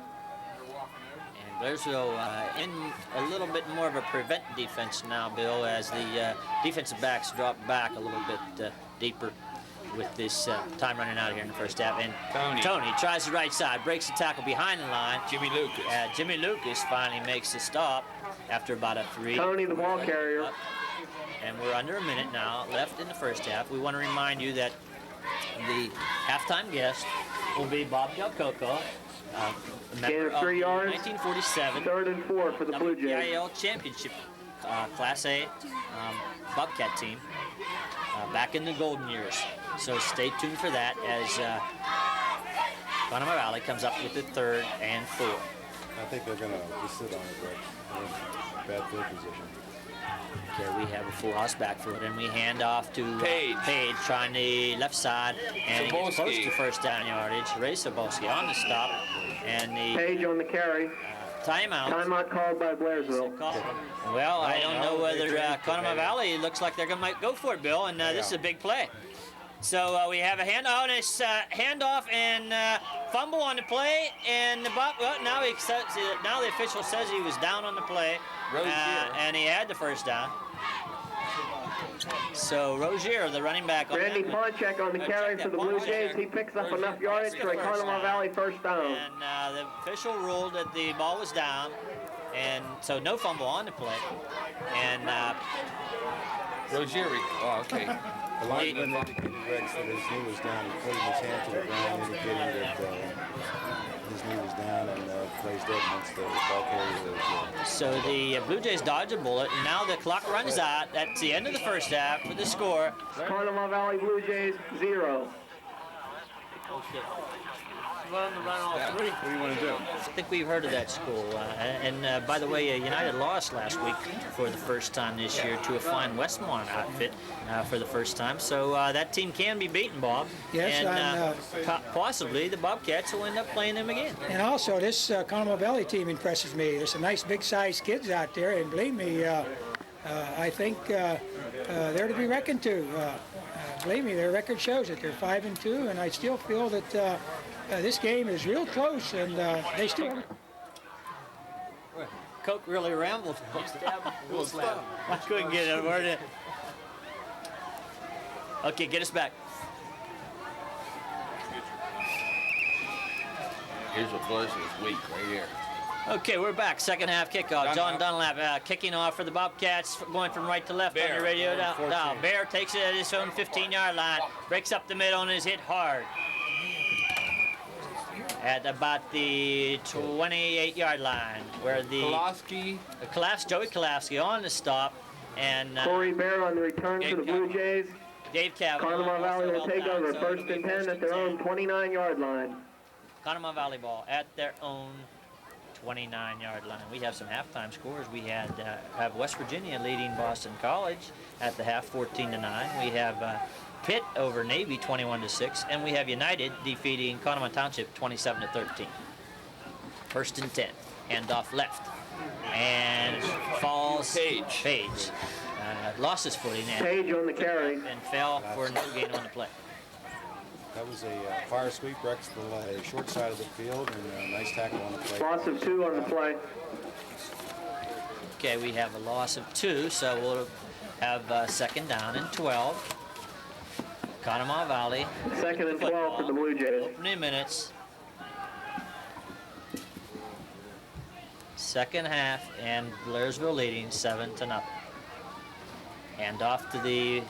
And Blairsville in a little bit more of a prevent defense now, Bill, as the defensive backs drop back a little bit deeper with this time running out here in the first half. And Tony tries the right side, breaks the tackle behind the line. Jimmy Lucas finally makes the stop after about a 3. Tony, the ball carrier. And we're under a minute now left in the first half. We want to remind you that the halftime guest will be Bob Del Coco, member of 3 yards. 1947 Third and 4 for the Blue Jays. WNQQ Championship Class A Bobcat team back in the golden years. So stay tuned for that as Conemaugh Valley comes up with the 3rd and 4. I think they're going to just sit on it, Rex. Bad field position. Okay, we have a full house backfield, and we hand off to Page trying the left side, and he gets close to first down yardage. Ray Sobolski on the stop, and the Page on the carry. timeout. Timeout called by Blairsville. Well, I don't know whether Conemaugh Valley looks like they're going to go for it, Bill, and this is a big play. So we have a handoff, and it's handoff and fumble on the play, and now the official says he was down on the play, and he had the first down. So Rozier, the running back. Randy Ponchek on the carry for the Blue Jays. He picks up enough yardage for a Conemaugh Valley first down. And the official ruled that the ball was down, and so no fumble on the play. And Rozier, okay. The lineman indicated, Rex, that his knee was down. He put his hand to the ground, indicating that his knee was down and plays dead once the ball carrier was. So the Blue Jays dodge a bullet, and now the clock runs out at the end of the first half for the score. Conemaugh Valley Blue Jays 0. fun to run all three. What do you want to do? I think we've heard of that school. And by the way, United lost last week for the first time this year to a fine Westmont outfit for the first time. So that team can be beaten, Bob. Yes, and possibly the Bobcats will end up playing them again. And also, this Conemaugh Valley team impresses me. There's some nice big-sized kids out there, and believe me, I think they're to be reckoned to. Believe me, their record shows that they're 5-2, and I still feel that this game is real close, and they still. Coke really rambled. I couldn't get it. Where did? Okay, get us back. Here's what Blairsville's weak right here. Okay, we're back. Second half kickoff. John Dunlap kicking off for the Bobcats, going from right to left on your radio dial. Bear takes it at his own 15-yard line, breaks up the middle and is hit hard at about the 28-yard line, where the Joey Kalafsky on the stop, and Corey Bear on the return for the Blue Jays. Dave Cavanaugh. Conemaugh Valley will take over first and 10 at their own 29-yard line. Conemaugh Valley ball at their own 29-yard line. We have some halftime scores. We have West Virginia leading Boston College at the half 14-9. We have Pitt over Navy 21-6, and we have United defeating Conemaugh Township 27-13. First and 10, hand off left, and falls Page. Lost his footing Page on the carry and fell for no gain on the play. That was a fire sweep, Rexville, short side of the field, and a nice tackle on the play. Loss of 2 on the play. Okay, we have a loss of 2, so we'll have second down and 12. Conemaugh Valley. Second and 12 for the Blue Jays. Opening minutes. Second half, and Blairsville leading 7-0. Hand off to the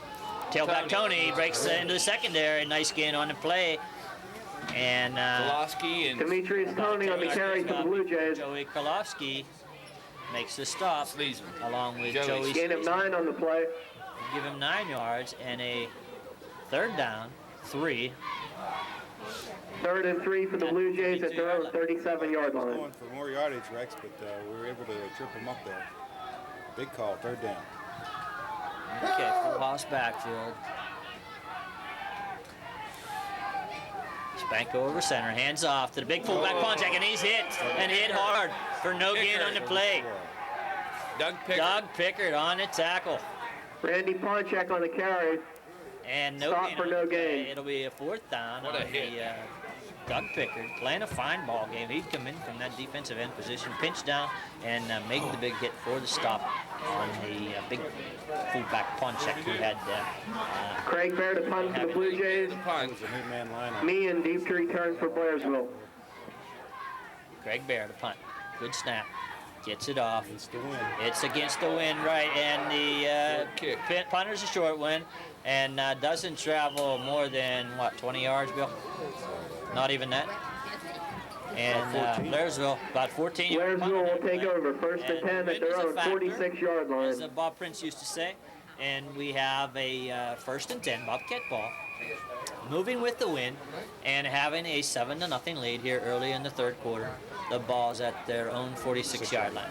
tailback Tony, breaks into the secondary. Nice gain on the play. And Demetrius Tony on the carry for the Blue Jays. Joey Kalofsky makes the stop along with Joey. Gain of 9 on the play. Give him 9 yards and a third down, 3. Third and 3 for the Blue Jays at their own 37-yard line. Going for more yardage, Rex, but we were able to trip them up there. Big call, third down. Okay, full house backfield. Spanko over center, hands off to the big fullback Ponchak, and he's hit hard for no gain on the play. Doug Pickard on the tackle. Randy Ponchak on the carry. And no Stop gain for no gain. It'll be a fourth down. What a hit. Doug Pickard playing a fine ball game. He'd come in from that defensive end position, pinch down, and make the big hit for the stop on the big fullback Ponchak who had. Craig Bear to punt for the Blue Jays. Me and deep to return for Blairsville. Craig Bear to punt. Good snap. Gets it off. Against the wind. It's against the wind, right? And the punter's a short one, and doesn't travel more than, what, 20 yards, Bill? Not even that. And Blairsville, about 14 yards. Blairsville will take over first and 10 at their own 46-yard line. As Bob Prince used to say. And we have a first and 10 Bobcat ball. Moving with the wind and having a 7-0 lead here early in the third quarter. The ball's at their own 46-yard line.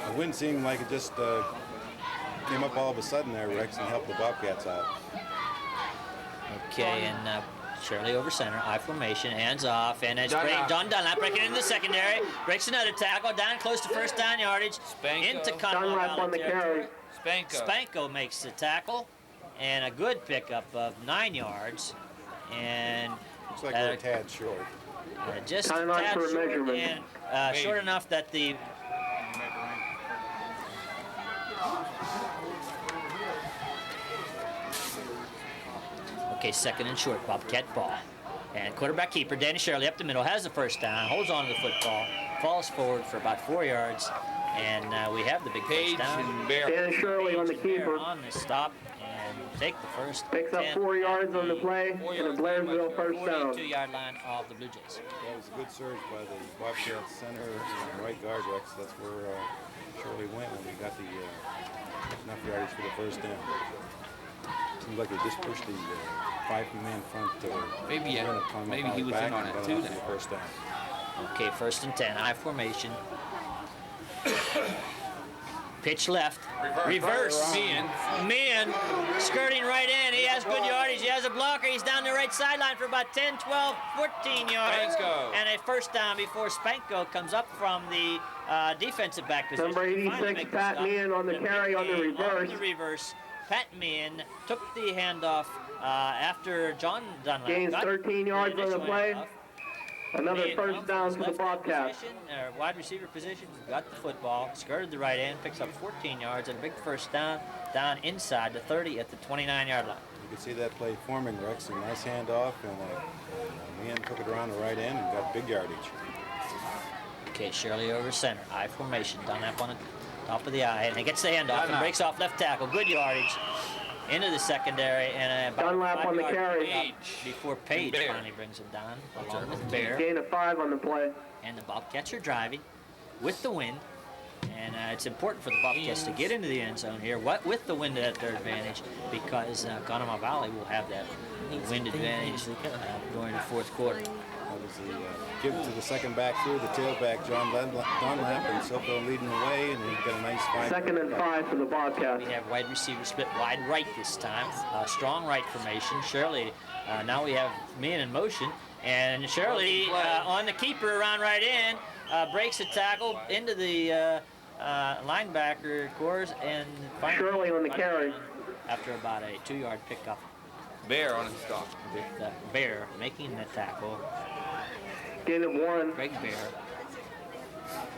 The wind seemed like it just came up all of a sudden there, Rex, and helped the Bobcats out. Okay, and Shirley over center, I formation, hands off, and it's John Dunlap breaking into the secondary, breaks another tackle, down close to first down yardage, into Dunlap on the carry. Spanko makes the tackle, and a good pickup of 9 yards, and looks like they're a tad short. Just a tad short, and short enough that the okay, second and short, Bobcat ball. And quarterback keeper, Danny Shirley up the middle, has the first down, holds on to the football, falls forward for about 4 yards, and we have the big first down. Danny Shirley on the keeper. On the stop, and take the first. Picks up 4 yards on the play, and a Blairsville first down. 42-yard line of the Blue Jays. That was a good surge by the Bobcat center and right guard, Rex. That's where Shirley went when we got the enough yardage for the first down. Seems like they just pushed the 5-man front. Maybe he was in on it too. Then. First down. Okay, 1st and 10, I formation. Pitch left. Reverse. Meehan skirting right in. He has good yardage. He has a blocker. He's down the right sideline for about 10, 12, 14 yards. Spanko. And a first down before Spanko comes up from the defensive back position. Number 86, Pat Meehan on the carry on the reverse. On the reverse. Pat Meehan took the handoff after John Dunlap. Gains 13 yards on the play. Another first down for the Bobcats. Wide receiver position, got the football, skirted the right end, picks up 14 yards, and a big first down inside the 30 at the 29-yard line. You can see that play forming, Rex. A nice handoff, and Meehan took it around the right end and got big yardage. Okay, Shirley over center, I formation, Dunlap on the top of the eye, and he gets the handoff and breaks off left tackle, good yardage. Into the secondary, and about Dunlap on the carry. Before Page finally brings him down, along with Bear. Gain of 5 on the play. And the Bobcats are driving with the wind, and it's important for the Bobcats to get into the end zone here with the wind at their advantage, because Conemaugh Valley will have that wind advantage during the 4th quarter. That was the give to the second back through, the tailback, John Dunlap, and Silko leading the way, and he got a nice 5. 2nd and 5 for the Bobcats. We have wide receiver split wide right this time. Strong right formation. Shirley, now we have Meehan in motion, and Shirley on the keeper around right in, breaks a tackle into the linebacker course, and Shirley on the carry. After about a 2-yard pickup. Bear on his stop. Bear making the tackle. Gain of 1. Greg Bear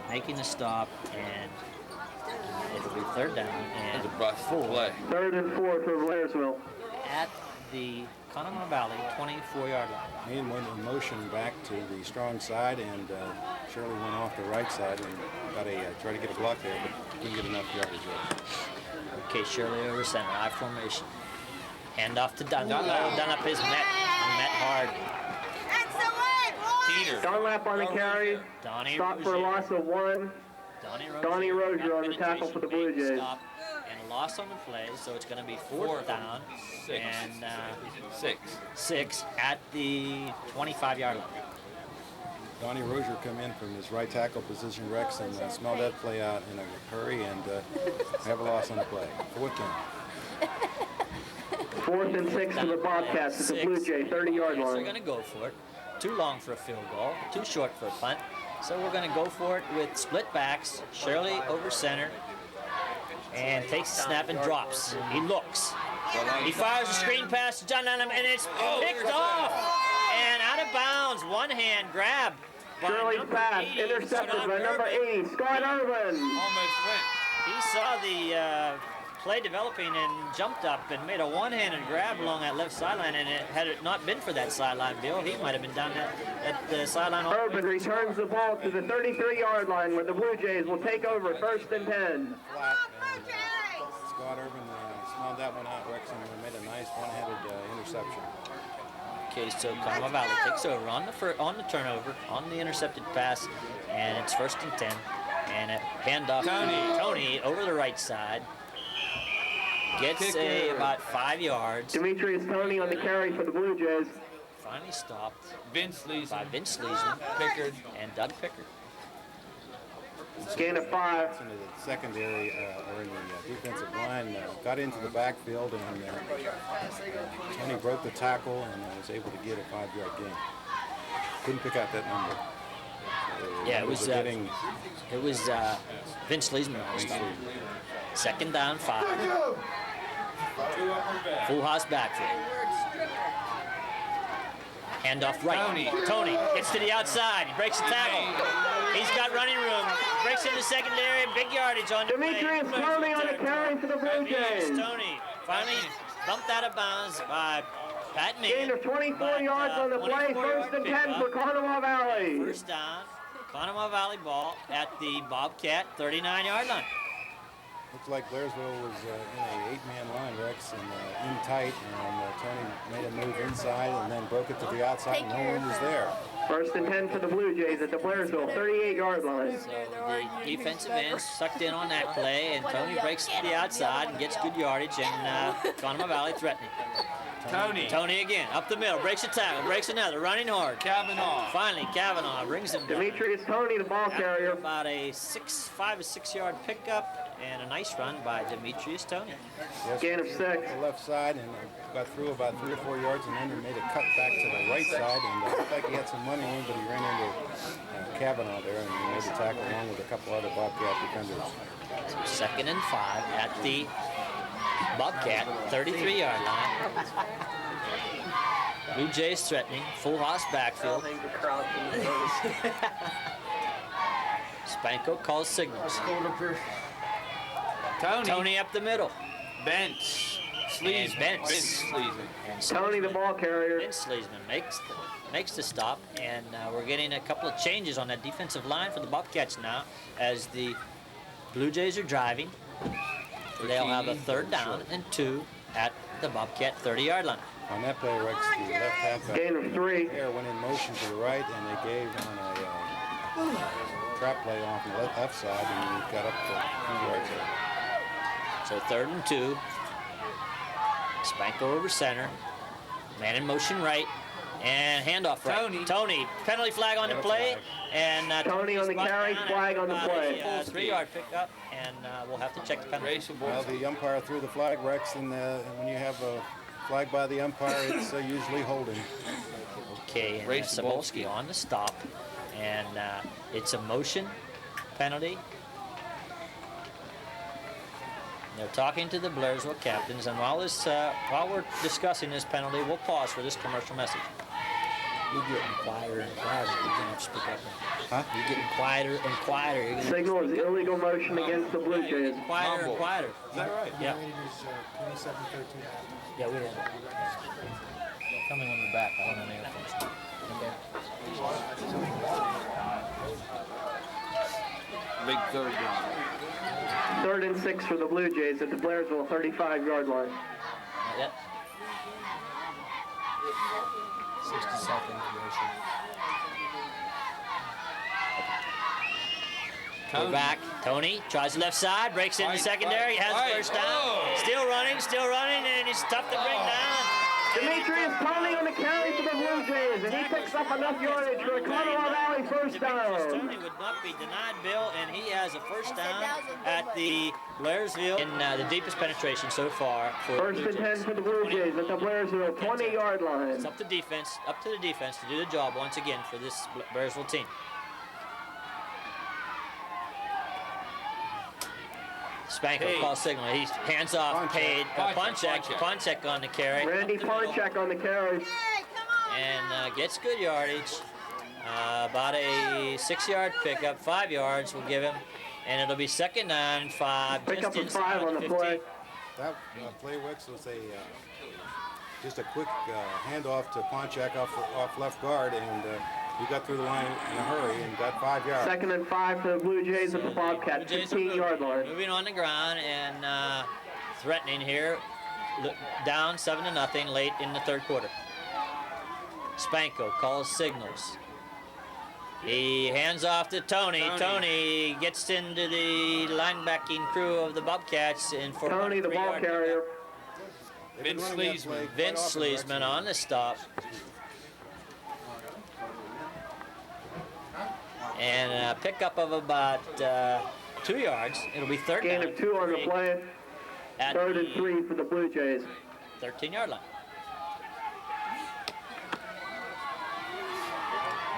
making the stop, and it'll be 3rd down and That's a bust play. 3rd and 4 for Blairsville. at the Conemaugh Valley 24-yard line. Meehan went in motion back to the strong side, and Shirley went off the right side and got tried to get a block there, but couldn't get enough yardage there. Okay, Shirley over center, I formation. Hand off to Dunlap. Dunlap is met hard. Peter. Dunlap on the carry. Stop for a loss of 1. Donnie Rozier on the tackle for the Blue Jays. Stop and a loss on the play, so it's going to be 4th down and 6 at the 25-yard line. Donnie Rozier come in from his right tackle position, Rex, and smelled that play out in a hurry, and have a loss on the play. 4th down. 4th and 6 for the Bobcats at the Blue Jay 30-yard They're line. going to go for it. Too long for a field goal, too short for a punt. So we're going to go for it with split backs. Shirley over center, and takes the snap and drops. He looks. He fires a screen pass to John Dunham, and it's picked off and out of bounds. One hand grab. by Shirley's number pass 80, intercepted Scott by number Urban. 80, Scott Urban. Almost went. He saw the play developing and jumped up and made a one-handed grab along that left sideline, and had it not been for that sideline, Bill, he might have been down at the sideline. Urban returns the ball to the 33-yard line where the Blue Jays will take over 1st and 10. Scott Urban smelled that one out, Rex, and made a nice one-handed interception. Okay, so Conemaugh Valley takes over on the turnover, on the intercepted pass, and it's 1st and 10. And a handoff to Tony over the right side. Gets about 5 yards. Demetrius Tony on the carry for the Blue Jays. Finally stopped Vince by Leeson. Vince Leeson, Pickard. and Doug Pickard. Gain of 5. Into the secondary, or in the defensive line, got into the backfield, and Tony broke the tackle and was able to get a 5-yard gain. Couldn't pick out that number. Yeah, it was Vince Leeson. 2nd down, 5. Full house backfield. Handoff right. Tony gets to the outside. He breaks the tackle. He's got running room. Breaks into secondary. Big yardage on the play. Demetrius Tony on the carry for the Blue Jays. Tony finally bumped out of bounds by Pat Meehan. Gain of 24 yards on the play. 1st and 10 for Conemaugh Valley. 1st down. Conemaugh Valley ball at the Bobcat 39-yard line. Looks like Blairsville was in a 8-man line, Rex, and in tight, and Tony made a move inside and then broke it to the outside, and no one was there. 1st and 10 for the Blue Jays at the Blairsville 38-yard line. So the defensive end sucked in on that play, and Tony breaks to the outside and gets good yardage, and Conemaugh Valley threatening. Tony. Tony again, up the middle, breaks a tackle, breaks another, running hard. Conemaugh. Finally, Kavanaugh brings him down. Demetrius Tony, the ball carrier. About a 5 or 6 yard pickup and a nice run by Demetrius Tony. Yes, Gain of 6. The left side and got through about 3 or 4 yards and then he made a cut back to the right side and looked like he had some money in, but he ran into Kavanaugh there and he made the tackle along with a couple other Bobcat defenders. So 2nd and 5 at the Bobcat 33-yard line. Blue Jays threatening, full house I backfield. don't think the crowd can notice. Spanko calls signals. Tony. Tony up the middle. Bench. And Sleesman. Bentz. Sleesman. Tony, the ball carrier. Ben Sleesman makes the stop, and we're getting a couple of changes on that defensive line for the Bobcats now as the Blue Jays are driving. They'll have a 3rd down and 2 at the Bobcat 30-yard line. On that play, Rex, the left halfback Gain of 3. there went in motion to the right and they gave on a trap play off the left side and he got up to 2 yards there. So 3rd and 2. Spanko over center. Man in motion right. And handoff right. Tony, penalty flag on the play. And Tony on the carry, flag on the play. 3-yard pickup, and we'll have to check the penalty. Well, the umpire threw the flag, Rex, and when you have a flag by the umpire, it's usually holding. Okay, and Cebulski on the stop, and it's a motion penalty. They're talking to the Blairsville captains, and while we're discussing this penalty, we'll pause for this commercial message. You're getting quieter and quieter. You're gonna have to speak up. Huh? You're getting quieter and quieter. Signal is illegal motion against the Blue Jays. Quieter and quieter. Is that right? Yeah. Rating is 27-13. Yeah, we have it. Coming on the back. I don't know the air first. Okay. Big 3rd down. 3rd and 6 for the Blue Jays at the Blairsville 35-yard line. Not yet. 60-second motion. We're back. Tony tries the left side, breaks in the secondary, has the first down. Still running, and he's tough to bring down. Demetrius Tony on the carry for the Blue Jays, and he picks up enough yardage for a Conemaugh Valley first Demetrius down. Tony would not be denied, Bill, and he has a first down at the Blairsville in the deepest penetration so far for 1st and 10 for the Blue Jays at the Blairsville 20-yard line. It's up to the defense to do the job once again for this Blairsville team. Spanko calls signal. He hands off, paid. Ponchek on the carry. Randy Ponchek on the carry. And gets good yardage. About a 6-yard pickup, 5 yards we'll give him. And it'll be 2nd and 5. Pick up a 5 on the play. That play, Rex, was just a quick handoff to Ponchak off left guard, and he got through the line in a hurry and got 5 yards. 2nd and 5 for the Blue Jays at the Bobcat 15-yard line. Moving on the ground and threatening here. Down 7-0 late in the 3rd quarter. Spanko calls signals. He hands off to Tony. Tony gets into the linebacking crew of the Bobcats in for Tony, the ball carrier. Vince Sleesman. Vince Sleesman on the stop. And a pickup of about 2 yards. It'll be 3rd Gain down. of 2 on the play. At 3rd and 3 for the Blue Jays. 13-yard line.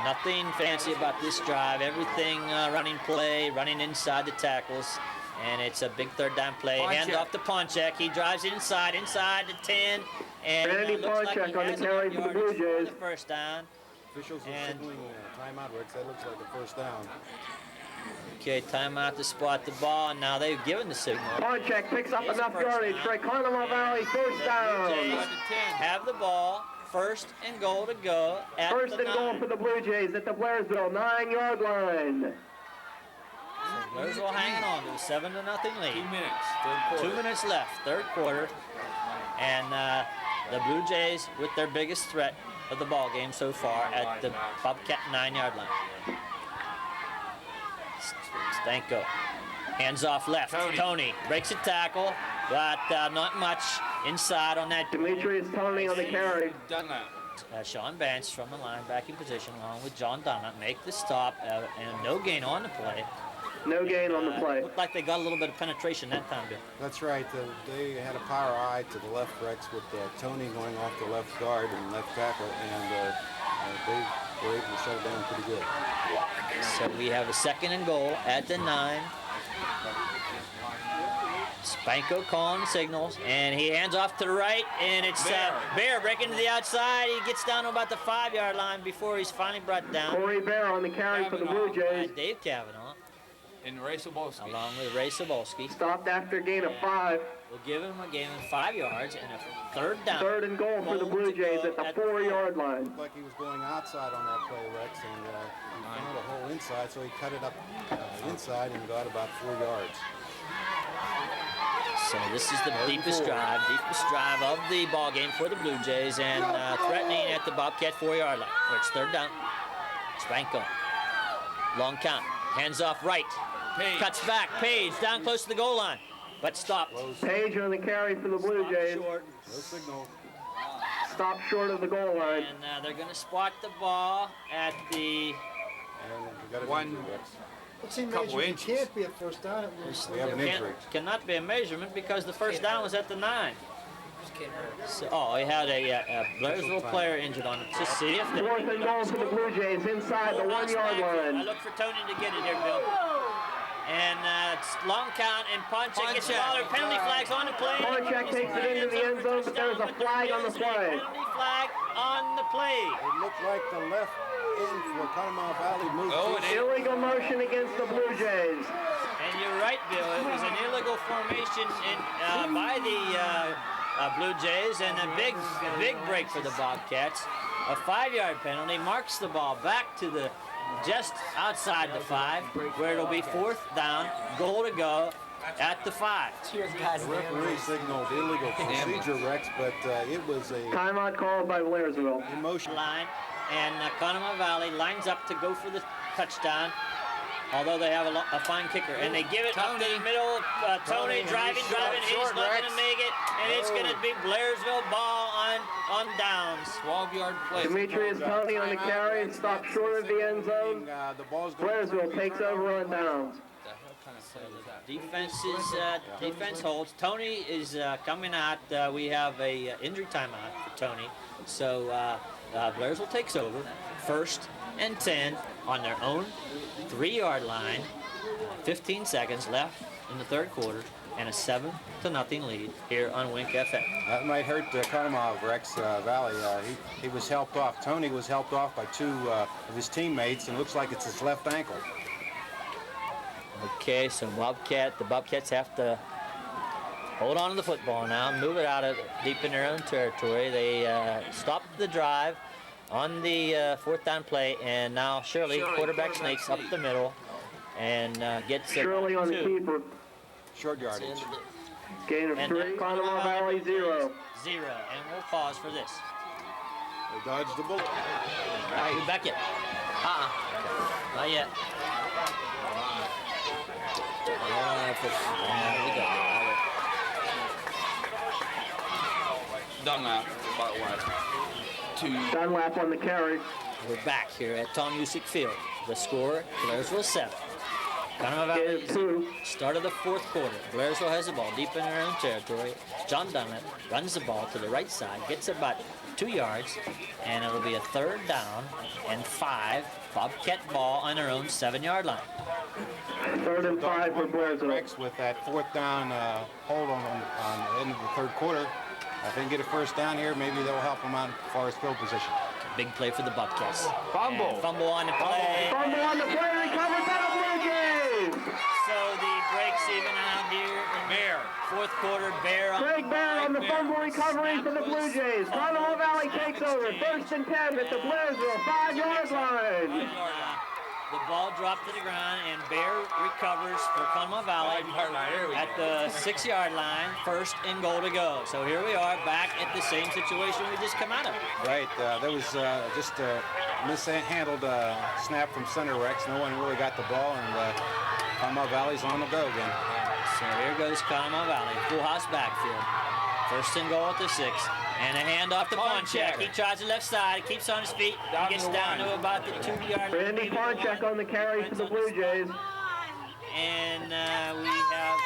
Nothing fancy about this drive. Everything running play, running inside the tackles. And it's a big 3rd down play. Hand off to Ponchek. He drives inside to 10. And Randy looks like Ponchek he on the has carry enough for the Blue yardage for Jays. the first down. Officials are signaling timeout, Rex. That looks like a 1st down. Okay, timeout to spot the ball. And now they've given the signal. Ponchek picks up enough yardage for a Conemaugh Valley first down. Have the ball. 1st and goal to go at 1st the and goal 9. for the Blue Jays at the Blairsville 9-yard line. Blairsville hanging on to a 7-0 lead. 2 minutes. 3rd quarter. 2 minutes left, 3rd quarter. And the Blue Jays with their biggest threat of the ball game so far at the Bobcat 9-yard line. Stanko hands off left. Tony breaks a tackle. but not much inside on that. Demetrius Tony on the carry. Dunlap. Sean Bance from the linebacking position along with John Dunlap make the stop and no gain on the play. No gain on the play. Looked like they got a little bit of penetration that time, Bill. That's right. They had a power eye to the left, Rex, with Tony going off the left guard and left tackle, and they were able to shut it down pretty good. So we have a 2nd and goal at the 9. Spanko calling signals, and he hands off to the right, and it's Bear breaking to the outside. He gets down to about the 5-yard line before he's finally brought down. Corey Bear on the carry for the Blue Jays. Dave Cavanaugh. And Ray Sobolski. Along with Ray Sobolski. Stopped after a gain of 5. We'll give him a gain of 5 yards and a 3rd down. 3rd and goal for the Blue Jays at the 4-yard line. Looked like he was going outside on that play, Rex, and he found a hole inside, so he cut it up inside and got about 4 yards. So this is the deepest drive of the ball game for the Blue Jays, and threatening at the Bobcat 4-yard line, where it's 3rd down. Spanko, long count, hands off right, Page. Cuts back, Page down close to the goal line, but stopped. Page on the carry for the Blue Jays. Short. No signal. Stopped short of the goal line. And they're going to spot the ball at the And we got it One. into Rex. What's he Couple measuring? It inches. can't be a first down. It was We have an injury. cannot be a measurement because the first down was at the 9. So, he had a Blairsville player injured on it. Just see if the 4th and goal for the Blue Jays inside the 1-yard I line. look for Tony to get it here, Bill. And it's long count, and Ponchak gets the ball. There are penalty flags on the play. Ponchak takes it into the end zone, but there's a flag on the play. Penalty flag on the play. It looked like the left end for Conemaugh Valley moved. Illegal motion against the Blue Jays. And you're right, Bill. It was an illegal formation by the Blue Jays, and a big break for the Bobcats. A 5-yard penalty marks the ball back to the just outside the 5, where it'll be 4th down, goal to go at the 5. The referee signaled illegal procedure, Rex, but it was a Timeout called by Blairsville. emotion. Line, and Conemaugh Valley lines up to go for the touchdown. Although they have a fine kicker, and they give it up to the middle. Tony driving, he's not going to make it, and it's going to be Blairsville ball on downs. 12-yard play. Demetrius Tony on the carry and stopped short of the end zone. The ball's going Blairsville takes over on downs. Defense holds. Tony is coming out. We have a injury timeout for Tony, so Blairsville takes over. 1st and 10 on their own 3-yard line. 15 seconds left in the 3rd quarter, and a 7-0 lead here on Wink FM. That might hurt Conemaugh Rex Valley. He was helped off. Tony was helped off by 2 of his teammates, and it looks like it's his left ankle. Okay, so the Bobcats have to hold on to the football now, move it out of deep in their own territory. They stopped the drive on the 4th down play, and now Shirley, quarterback snakes up the middle and gets it. Shirley on the keeper. Short yardage. Gain of 3, Conemaugh Valley 0. 0, and we'll pause for this. They dodged the bullet. All right, you back yet? Not yet. We go. Dunlap. About 2. Dunlap on the carry. We're back here at Tom Music Field. The score, Blairsville 7. Conemaugh Valley, Gain of 2. start of the 4th quarter. Blairsville has the ball deep in their own territory. John Dunlap runs the ball to the right side, gets about 2 yards, and it'll be a 3rd down and 5. Bobcat ball on their own 7-yard line. 3rd and 5 for Blairsville. Rex with that 4th down hold on the end of the 3rd quarter. If they can get a 1st down here, maybe they'll help them out as far as field position. Big play for the Bobcats. Fumble. And fumble on the play. Fumble on the play, recovered by the Blue Jays. So the breaks even out here in Bear. 4th quarter. Bear. Craig Bear on the fumble recovery for the Blue Jays. Conemaugh Valley takes over. 1st and 10 at the Blairsville 5-yard line. The ball dropped to the ground, and Bear recovers for Conemaugh Valley at the 6-yard line. 1st and goal to go. So here we are back at the same situation we just come out of. Right. There was just a mishandled snap from center, Rex. No one really got the ball, and Conemaugh Valley's on the go again. So here goes Conemaugh Valley, full house backfield. First and goal at the 6. And a handoff to Ponchak. He tries the left side, keeps on his feet, gets down to about the 2-yard line. Randy Ponchak on the carry for the Blue Jays. And we have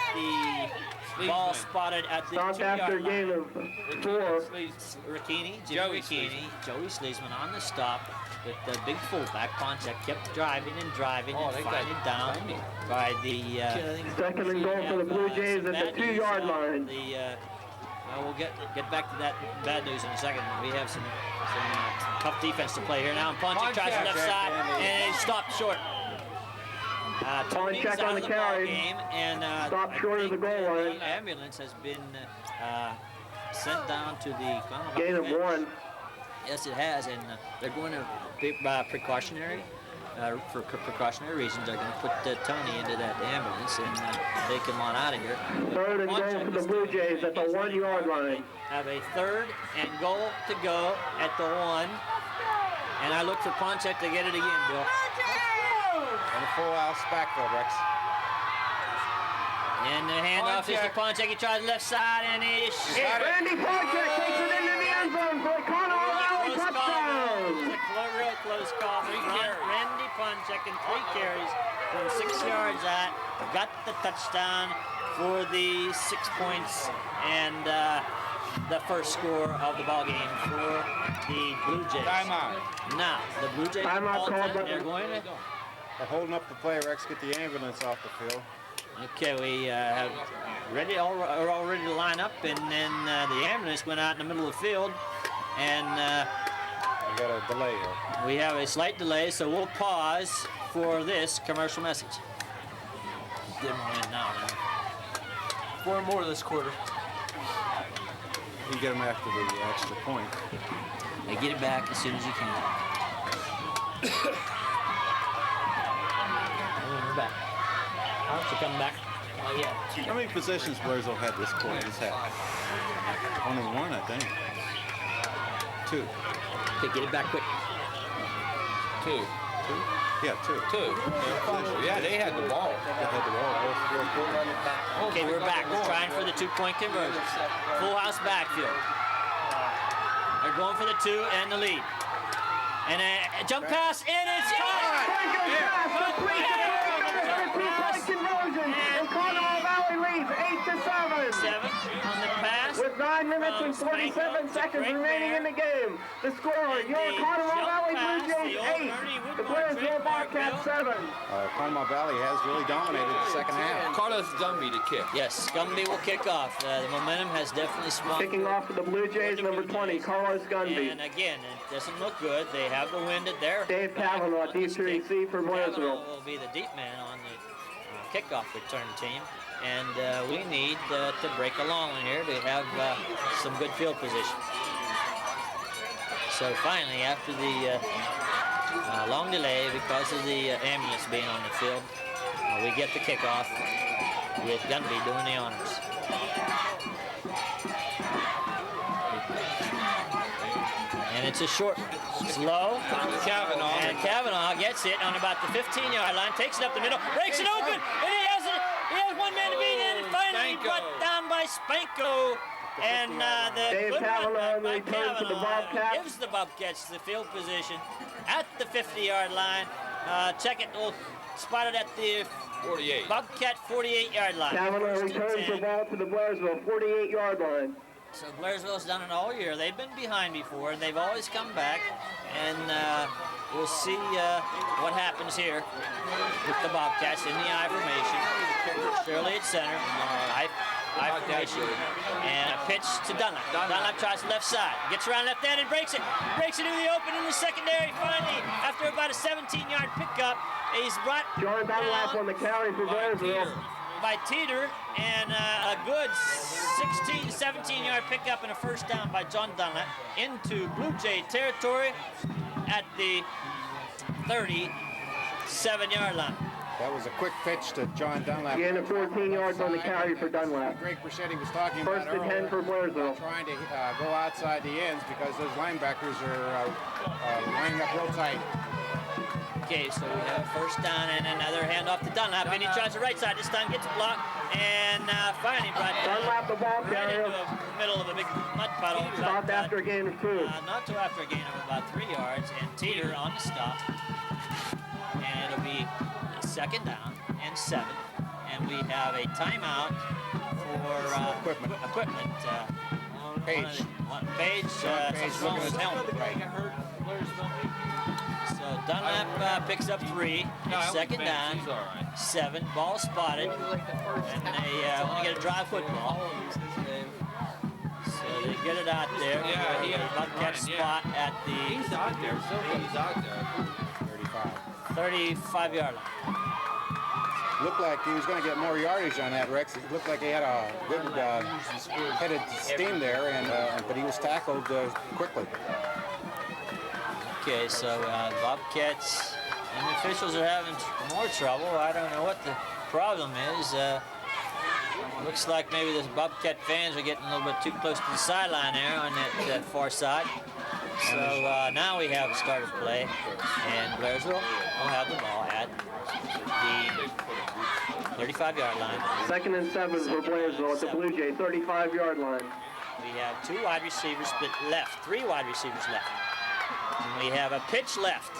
the ball spotted at the Stop 2-yard after a line. gain of 4. Joey Sleesman on the stop with the big fullback. Ponchak kept driving and driving and finally down by the Second and goal for the Blue Jays at the 2-yard line. We'll get back to that bad news in a second. We have some tough defense to play here now. And Ponchak tries the left side and he's stopped short. Ponchak on the carry. Stopped short of the goal line. The ambulance has been sent down to the gain of 1. Yes, it has, and they're going to be precautionary. For precautionary reasons, they're going to put Tony into that ambulance and take him on out of here. Third and goal for the Blue Jays at the 1-yard line. Have a third and goal to go at the 1. And I look for Ponchak to get it again, Bill. And a full house backfield, Rex. And the handoff is to Ponchak. He tries the left side and he's Randy Ponchak takes it into the end zone for a Conemaugh Valley touchdown. It's a real close call. Randy Ponchak in 3 carries from 6 yards out. Got the touchdown for the 6 points and the first score of the ball game for the Blue Jays. Timeout. Now, the Blue Jays Timeout called. they're going to... They're holding up the play, Rex. Get the ambulance off the field. Okay, we are all ready to line up, and then the ambulance went out in the middle of the field, and We got a delay here. we have a slight delay, so we'll pause for this commercial message. Get them on in now. Then. 4 more this quarter. You get them after the extra point. Hey, get it back as soon as you can. We're back. So come back. Oh, yeah. How many possessions Blairsville had this quarter? Only 1, I think. 2. Okay, get it back quick. 2. Yeah, 2. Yeah, they had the ball. They had the ball. Okay, we're back. We're trying for the 2-point conversion. Full house backfield. They're going for the 2 and the lead. And a jump pass, and it's And Conemaugh Valley leads 8-7. 7 on the pass. With 9 minutes and 47 seconds remaining in the game. The score, your Conemaugh Valley Blue Jays 8, the Blairsville Bobcats 7. Conemaugh Valley has really dominated the second half. Carlos Gumby to kick. Yes, Gumby will kick off. The momentum has definitely swung. Kicking off for the Blue Jays, number 20, Carlos Gunby. And again, it doesn't look good. They have the wind at their Dave Kavanaugh, D3C for Blairsville. Kavanaugh will be the deep man on the kickoff return team. And we need to break a long one here to have some good field position. So finally, after the long delay because of the ambulance being on the field, we get the kickoff with Gunby doing the honors. And it's a short, slow. Kavanaugh. And Kavanaugh gets it on about the 15-yard line, takes it up the middle, breaks it open, and he has one man to beat, and finally brought down by Spanko. And the Dave good Kavanaugh run by returns to the Bobcats. gives the Bobcats the field position at the 50-yard line. Check it, we'll spot it at the 48. Bobcat 48-yard line. Kavanaugh First and returns 10. the ball to the Blairsville 48-yard line. So Blairsville's done it all year. They've been behind before, and they've always come back. And we'll see what happens here with the Bobcats in the I formation. Shirley at center, I formation, and a pitch to Dunlap. Dunlap tries the left side, gets around left end and breaks it into the open in the secondary. Finally, after about a 17-yard pickup, he's brought John Dunlap on the carry for Blairsville. By Teeter, and a good 16 to 17-yard pickup and a first down by John Dunlap into Blue Jay territory at the 37-yard line. That was a quick pitch to John Dunlap. Gain of 14 yards on the carry for Dunlap. Greg Brichetti was talking First about and 10 for Blairsville. trying to go outside the ends because those linebackers are lining up real tight. Okay, so we have a first down and another handoff to Dunlap, and he tries the right side. This time gets blocked, and finally brought Dunlap the ball right carrier. into the middle of a big mud puddle. Stopped after a gain of 2. Not till after a gain of about 3 yards, and Teeter on the stop. And it'll be a second down and 7, and we have a timeout for equipment. Page. Page looking at his helmet. Right. So Dunlap picks up 3. It's second down, 7. Ball spotted, and they want to get a drive football. So they get it out there. Yeah, he Bobcat spot at the He's out there. He's out there. 35. 35-yard line. Looked like he was going to get more yardage on that, Rex. It looked like he had a good headed steam there, but he was tackled quickly. Okay, so Bobcats and the officials are having more trouble. I don't know what the problem is. Looks like maybe the Bobcat fans are getting a little bit too close to the sideline there on that far side. So now we have a start of play, and Blairsville will have the ball at the 35-yard line. 2nd and 7 for Blairsville at the Blue Jay 35-yard line. We have 2 wide receivers split left, 3 wide receivers left. And we have a pitch left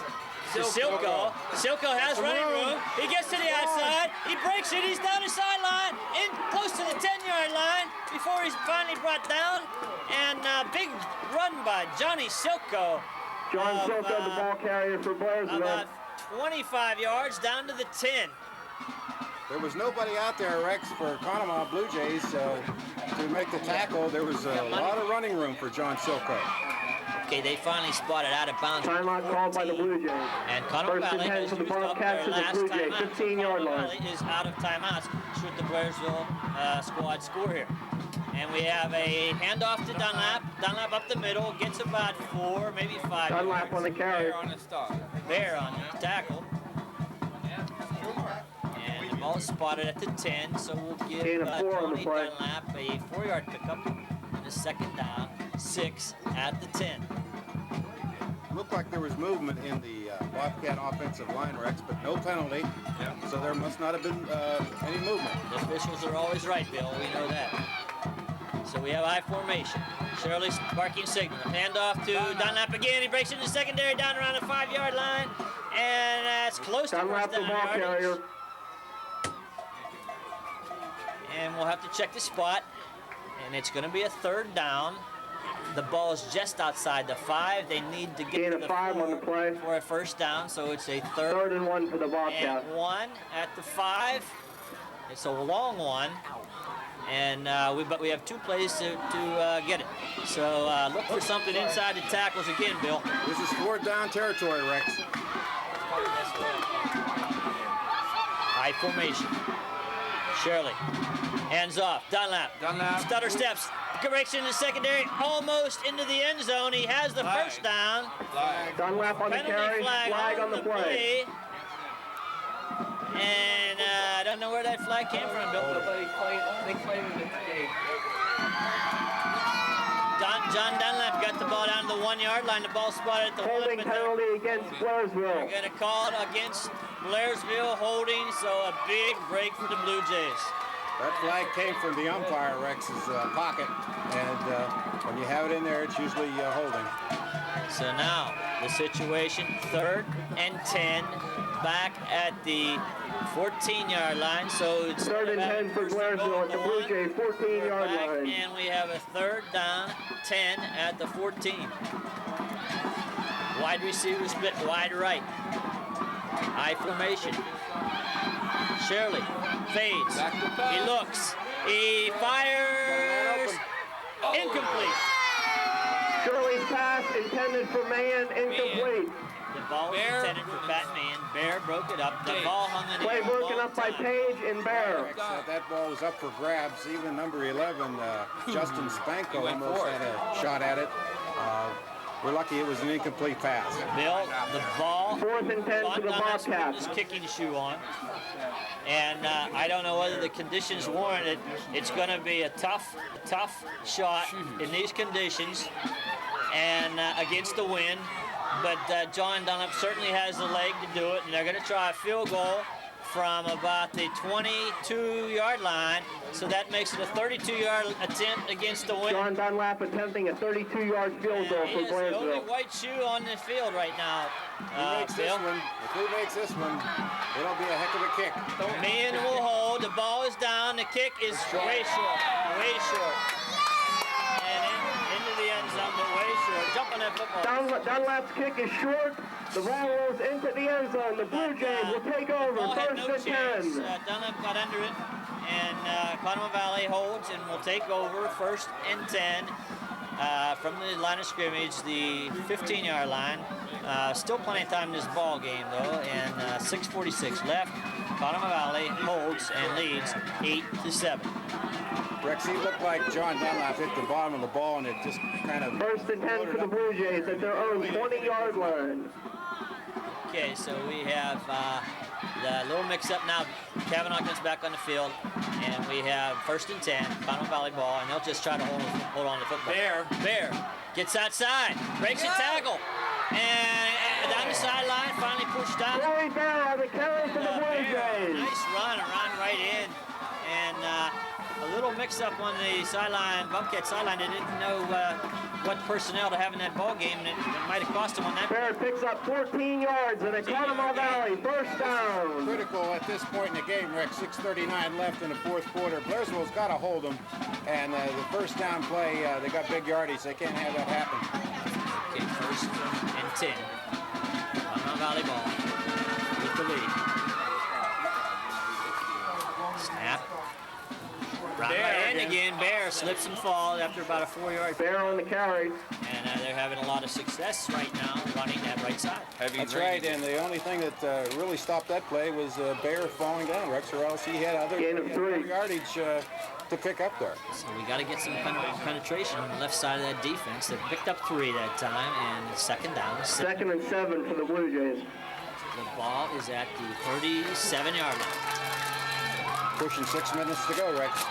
to Silko. Silko has running room. He gets to the outside. He breaks it. He's down the sideline, in close to the 10-yard line before he's finally brought down. And big run by Johnny Silko. John Silko, the ball carrier for Blairsville. About 25 yards down to the 10. There was nobody out there, Rex, for Conemaugh Blue Jays to make the tackle. There was a lot of running room for John Silko. Okay, they finally spotted out of bounds. Timeout called by the Blue Jays. And Conemaugh First and Valley 10 has for the used up Bobcats their to the last Blue Jay, timeout. 15-yard Conemaugh line. Valley is out of timeouts should the Blairsville squad score here. And we have a handoff to Dunlap. Dunlap up the middle, gets about 4, maybe 5 Dunlap yards. on the carry. On the stop. Bear on the tackle. And the ball is spotted at the 10, so we'll give Gain of 4 on the Tony play. Dunlap a 4-yard pickup and a second down, 6 at the 10. Looked like there was movement in the Bobcat offensive line, Rex, but no penalty. Yeah. So there must not have been any movement. The officials are always right, Bill. We know that. So we have I formation. Shirley's barking signal. Handoff to Dunlap again. He breaks into secondary down around the 5-yard line. And that's close to Dunlap, first the down ball yardage. carrier. And we'll have to check the spot. And it's going to be a 3rd down. The ball is just outside the 5. They need to get Gain to of the 5 on the 4 play. for a first down. So it's a 3rd 3rd and 1 for the Bobcats. and 1 at the 5. It's a long one. And but we have 2 plays to get it. So look for something inside the tackles again, Bill. This is 4th down territory, Rex. I formation. Shirley. Hands off. Dunlap. Stutter steps. Correction in the secondary. Almost into the end zone. He has the first down. Dunlap on the Penalty carry. flag on the play. And I don't know where that flag came from, Bill. They claimed it today. John Dunlap got the ball down to the 1-yard line. The ball spotted at the 1. Holding but penalty against they're Blairsville. going to call it against Blairsville holding, so a big break for the Blue Jays. That flag came from the umpire, Rex's pocket, and when you have it in there, it's usually holding. So now the situation, 3rd and 10, back at the 14-yard line. So it's 3rd and 10 for Blairsville at the Blue Jay 14-yard back, line. and we have a 3rd down, 10 at the 14. Wide receiver split wide right. I formation. Shirley fades. He looks. He fires. Incomplete. Shirley's pass intended for Mann, incomplete. The ball was intended for Batman. Bear broke it up. The ball hung in the Play air. broken up by Page and Bear. That ball was up for grabs. Even number 11, Justin Spanko, almost had a shot at it. We're lucky it was an incomplete pass. Bill, the ball. 4th and 10 for the Bobcats. His kicking shoe on. And I don't know whether the conditions warrant it. It's going to be a tough shot in these conditions and against the wind. but John Dunlap certainly has the leg to do it, and they're going to try a field goal from about the 22-yard line, so that makes it a 32-yard attempt against the wind. John Dunlap attempting a 32-yard field goal for He is the only Blairsville. white shoe on the field right now, If he makes this one, it'll be a heck of a kick. Meehan will hold. The ball is down. The kick is way short. Way short. And into the end zone, but way short. Jump on that football. Dunlap's kick is short. The ball rolls into the end zone. The Blue Jays will take over. Ball had First no and chance. 10. Dunlap got under it, and Conemaugh Valley holds and will take over. First and 10 from the line of scrimmage, the 15-yard line. Still plenty of time in this ball game, though, and 6:46 left. Conemaugh Valley holds and leads 8-7. Rex, he looked like John Dunlap hit the bottom of the ball, and it just kind of... First and 10 for the Blue Jays at their own 20-yard line. Okay, so we have the little mix-up now. Kavanaugh comes back on the field, and we have first and 10, Conemaugh Valley ball, and they'll just try to hold on to the football. Bear gets outside, breaks a tackle, and down the sideline, finally pushed out. Corey Bear on the carry for the Blue Jays. Nice run around right in, and a little mix-up on the sideline, Bobcat sideline. They didn't know what personnel to have in that ball game, and it might have cost them on that. Bear picks up 14 yards at a Conemaugh Valley first down. Critical at this point in the game, Rex. 6:39 left in the fourth quarter. Blairsville's got to hold them, and the first down play, they got big yardage. They can't have that happen. Okay, first and 10. Conemaugh Valley ball with the lead. Snap. Right in again. Bear slips and falls after about a 4-yard. Bear on the carry. And they're having a lot of success right now running that right side. That's right, and the only thing that really stopped that play was Bear falling down, Rex, or else he had other Gain of 3. yardage to pick up there. So we got to get some penetration on the left side of that defense. They picked up 3 that time, and it's second down. Second and 7 for the Blue Jays. The ball is at the 37-yard line. Pushing 6 minutes to go, Rex.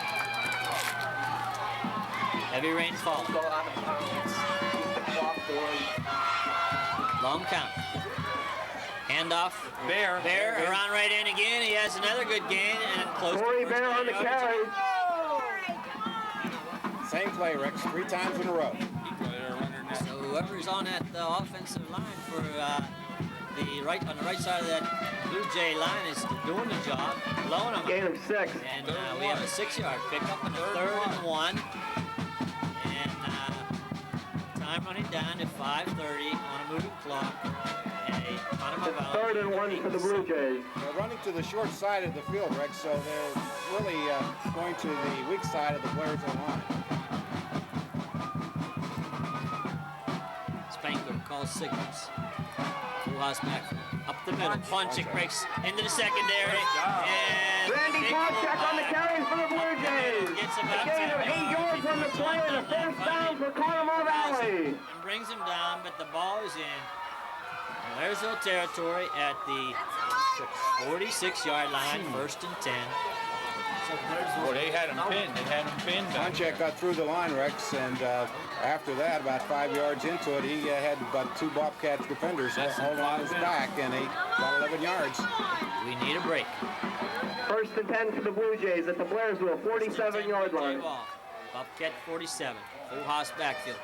Heavy rainfall. Long count. Handoff. Bear around right in again. He has another good gain and close. Corey Bear on the carry. Same play, Rex, 3 times in a row. So whoever's on that offensive line for on the right side of that Blue Jay line is doing the job, blowing them. Gain of 6. And we have a 6-yard pickup on the 3rd and 1. Time running down to 5:30 on a moving clock. Third and 1 for the Blue Jays. They're running to the short side of the field, Rex, so they're really going to the weak side of the Blairsville line. Spanker calls signals. Full house back up the middle. Ponchik breaks into the secondary. And Randy Ponchik on the carry for the Blue Jays. Gets A about gain of 8 yards on the play and a first down for Conemaugh Valley. And brings him down, but the ball is in Blairsville territory at the 46-yard line, first and 10. Well, they had him pinned. Ponchak got through the line, Rex, and after that, about 5 yards into it, he had about 2 Bobcat defenders holding on his back, and he got 11 yards. We need a break. First and 10 for the Blue Jays at the Blairsville 47-yard line. Bobcat 47, full house backfield.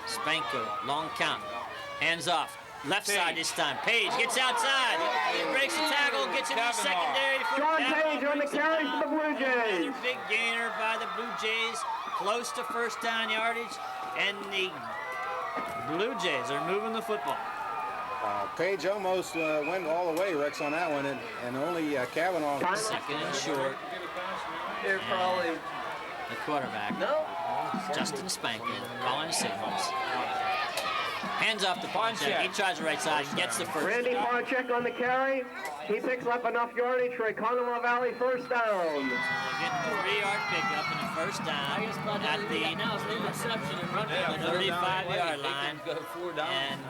Spanko, long count, hands off. Left side this time. Page gets outside. He breaks the tackle, gets into the secondary. John Page on the carry for the Blue Jays. Another big gainer by the Blue Jays, close to first down yardage, and the Blue Jays are moving the football. Page almost went all the way, Rex, on that one, and only Kavanaugh. Second and short. They're probably The quarterback, Justin Spanker, calling signals. Hands off to Ponchak. He tries the right side and gets the first. Randy Ponchak on the carry. He picks up enough yardage for a Conemaugh Valley first down. We'll get the 3-yard pickup and a first down at the 35-yard line. And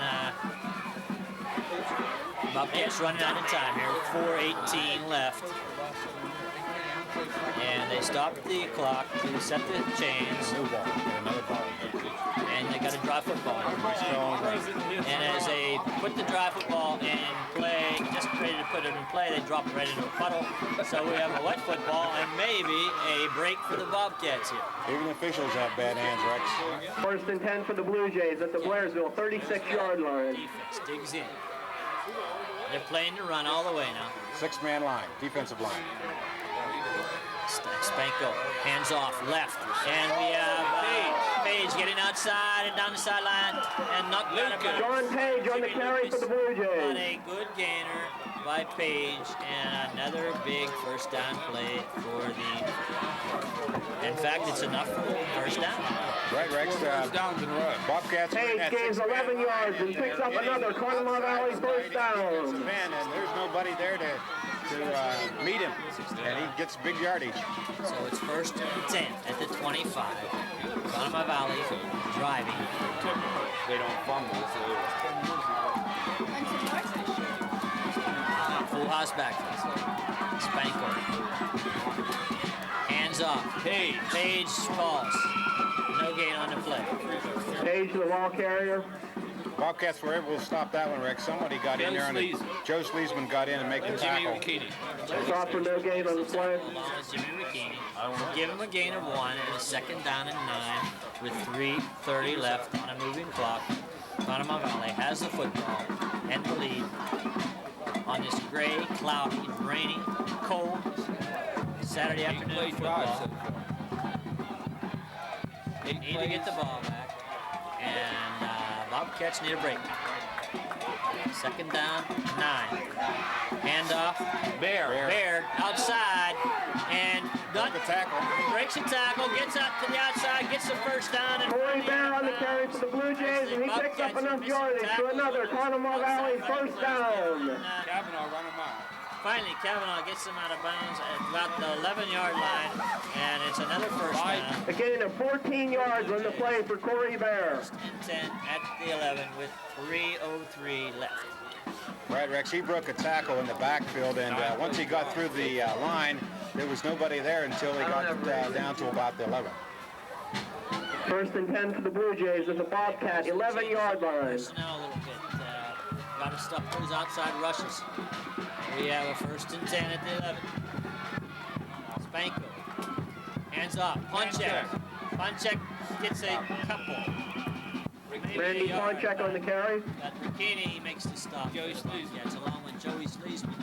Bobcats running out of time here. 4:18 left. And they stopped the clock to set the chains. and they got a dry football. And as they put the dry football in play, just ready to put it in play, they drop it right into a puddle. So we have a wet football and maybe a break for the Bobcats here. Even the officials have bad hands, Rex. First and 10 for the Blue Jays at the Blairsville 36-yard line. Defense digs in. They're playing to run all the way now. Six-man line, defensive line. Spanko, hands off, left. And we have Page getting outside and down the sideline and knocked out of John Page on the carry for the Blue But Jays. a good gainer by Page and another big first down play for the... In fact, it's enough for first down. Right, Rex. Downs in a row. Bobcats Page gains 11 yards and picks up another Conemaugh Valley first down. And there's nobody there to meet him, and he gets big yardage. So it's first and 10 at the 25. Conemaugh Valley driving. They don't fumble, Full house backfield. Spanko. Hands up. Page falls. No gain on the play. Page, the ball carrier. Bobcats were able to stop that one, Rex. Somebody got in there, and Joe Sleesman got in and make the tackle. Stop for no gain on the play. Jimmy Ricchini. We'll give him a gain of 1 and a second down and 9 with 3:30 left on a moving clock. Conemaugh Valley has the football and the lead on this gray, cloudy, rainy, cold Saturday afternoon football. They need to get the ball back, and Bobcats need a break. Second down, 9. Handoff. Baird outside, and breaks a tackle, gets out to the outside, gets the first down. And Corey Bear on the carry for the Blue Jays, and he picks up enough yardage to another Conemaugh Valley first down. Kavanaugh run him out. Finally, Kavanaugh gets him out of bounds at about the 11-yard line, and it's another first down. A gain of 14 yards on the play for Corey Bear. First and 10 at the 11 with 3:03 left. Right, Rex. He broke a tackle in the backfield, and once he got through the line, there was nobody there until he got down to about the 11. First and 10 for the Blue Jays at the Bobcat 11-yard line. Personnel a little bit. Got to stop those outside rushes. We have a first and 10 at the 11. Spanko. Hands off. Ponchek. Ponchek gets a couple. Randy Ponchek on the carry. Got Ricchini, makes the stop. Joey Sleesman. Yeah, it's along with Joey Sleesman.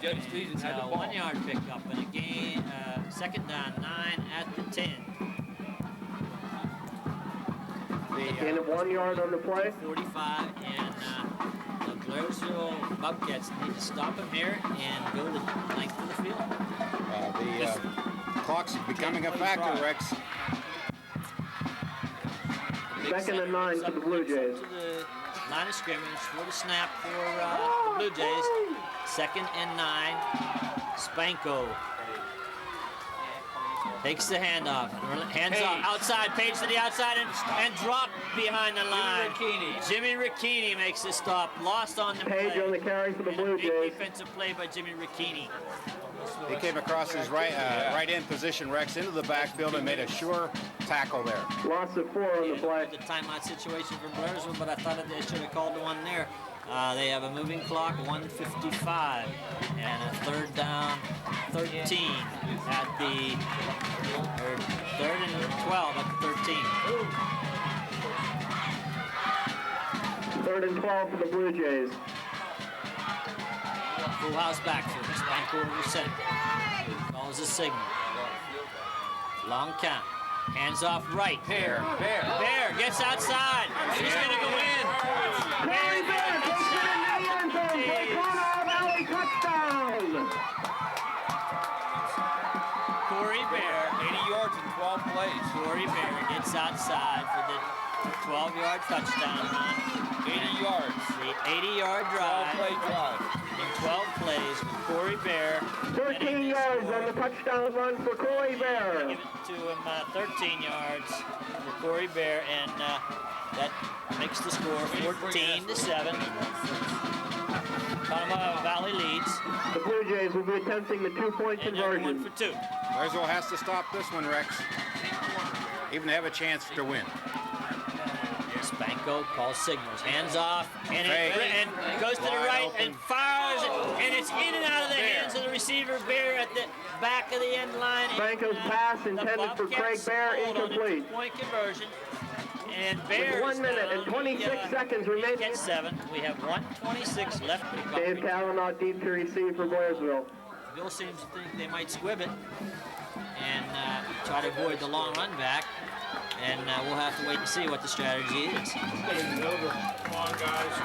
Joey Sleesman had the ball. 1-yard pickup and a gain. Second down, 9 at the 10. Gain of 1 yard on the play. 45, and the Blairsville Bobcats need to stop him here and go the length of the field. The clock's becoming a factor, Rex. Second and 9 for the Blue Jays. To the line of scrimmage for the snap for the Blue Jays. Second and 9. Spanko takes the handoff. Hands off. Outside. Page to the outside and drop behind the line. Jimmy Ricchini makes the stop. Lost on the Page play. on the carry for the Blue Big Jays. defensive play by Jimmy Ricchini. He came across his right end position, Rex, into the backfield and made a sure tackle there. Loss of 4 on the play. The timeout situation for Blairsville, but I thought that they should have called the one there. They have a moving clock, 1:55, and a third down, 13 at the, or third and 12 at the 13. Third and 12 for the Blue Jays. Full house backfield, Spanko over center. Calls a signal. Long count. Hands off right. Bear gets outside. He's going to go in. Corey Bear takes it in the end zone for a Conemaugh Valley touchdown. Corey Bear, 80 yards in 12 plays. Corey Bear gets outside for the 12-yard touchdown run. 80 yards. The 80-yard drive. 12-play drive. In 12 plays with Corey Bear. 13 yards on the touchdown run for Corey Bear. Give it to him 13 yards for Corey Bear, and that makes the score 14-7. Conemaugh Valley leads. The Blue Jays will be attempting the 2-point And they're conversion. 1 for 2. Blairsville has to stop this one, Rex, even to have a chance to win. coach calls signals. Hands off, and it goes to the right and fires, and it's in and out of the hands of the receiver. Bear at the back of the end line. Banco's pass intended for Craig Bear, incomplete. Point conversion. And Bear 1 minute and 26 seconds remaining. Catch 7. We have 1:26 left. Dave Cavanaugh deep to receive for Blairsville. Bill seems to think they might squib it and try to avoid the long run back. And we'll have to wait and see what the strategy is.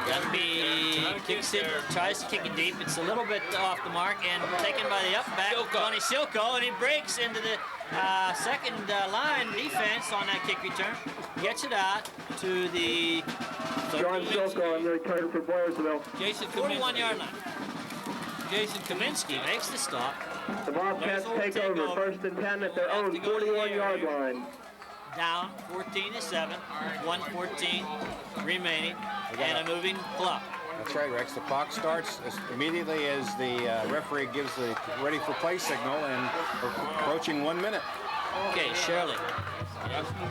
That'll be kicks it, tries to kick it deep. It's a little bit off the mark and taken by the up back, Tony Silko, and he breaks into the second line defense on that kick return. Gets it out to the John Silko on the return for Blairsville. Jason 41-yard line. Jason Kaminsky makes the stop. The Bobcats take over, 1st and 10 at their own 41-yard line. Down 14-7, 1:14 remaining, and a moving clock. That's right, Rex. The clock starts immediately as the referee gives the ready for play signal, and we're approaching 1 minute. Okay, Shirley.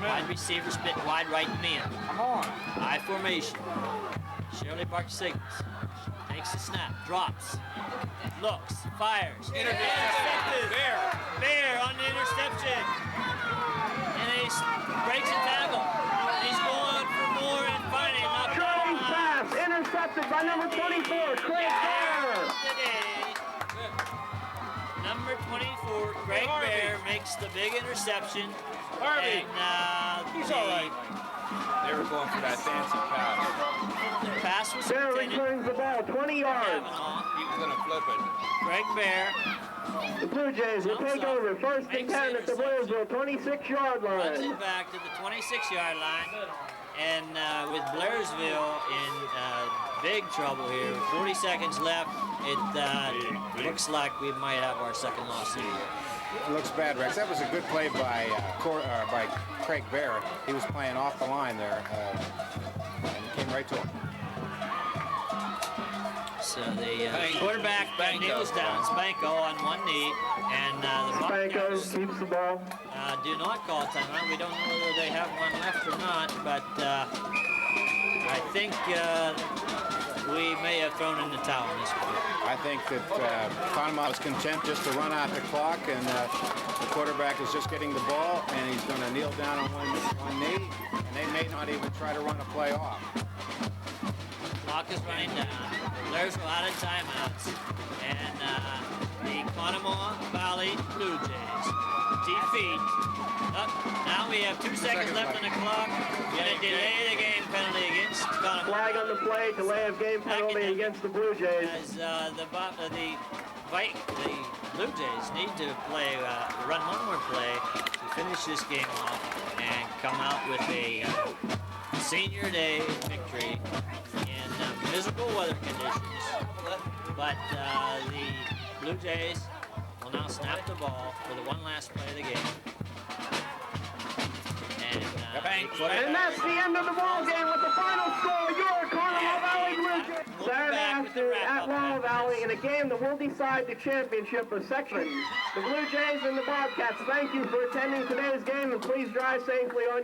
Wide receiver split wide right man. Come on. I formation. Shirley barks signals. Takes the snap. Drops. Looks. Fires. Intercepted. Bear on the interception. And he breaks a tackle. He's going for more and finding not Charlie's pass intercepted by number 24, Craig Bear. Number 24, Craig Bear makes the big interception. Harvey. And he's all right. They were going for that fancy pass. the pass was Bear intended returns the ball 20 yards. Cavanaugh. He was going to flip it. Craig Bear The Blue Jays will take over, 1st and 10 at the Blairsville 26-yard runs line. it back to the 26-yard line. And with Blairsville in big trouble here, with 40 seconds left, it looks like we might have our second loss of the year. It looks bad, Rex. That was a good play by Craig Bear. He was playing off the line there, and it came right to him. So the quarterback kneels down, Spanko on one knee, and the Banco Bobcats keeps the ball. do not call timeout. We don't know whether they have one left or not, but I think we may have thrown in the towel in this one. I think that Conemaugh was content just to run out the clock, and the quarterback is just getting the ball, and he's going to kneel down on one knee, and they may not even try to run a play off. Clock is running down. Blairsville out of timeouts, and the Conemaugh Valley Blue Jays defeat. Now we have 2 seconds left on the clock, and a delay the game penalty against Conemaugh. Flag on the play, delay of game penalty against the Blue Jays. As the Blue Jays need to play, run one more play to finish this game off and come out with a senior day victory in miserable weather conditions. But the Blue Jays will now snap the ball for the one last play of the game. And that's the end of the ball game with the final score. Your Conemaugh Valley Blue Jays. Saturday after at Conemaugh Valley in a game that will decide the championship of section. The Blue Jays and the Bobcats, thank you for attending today's game, and please drive safely on your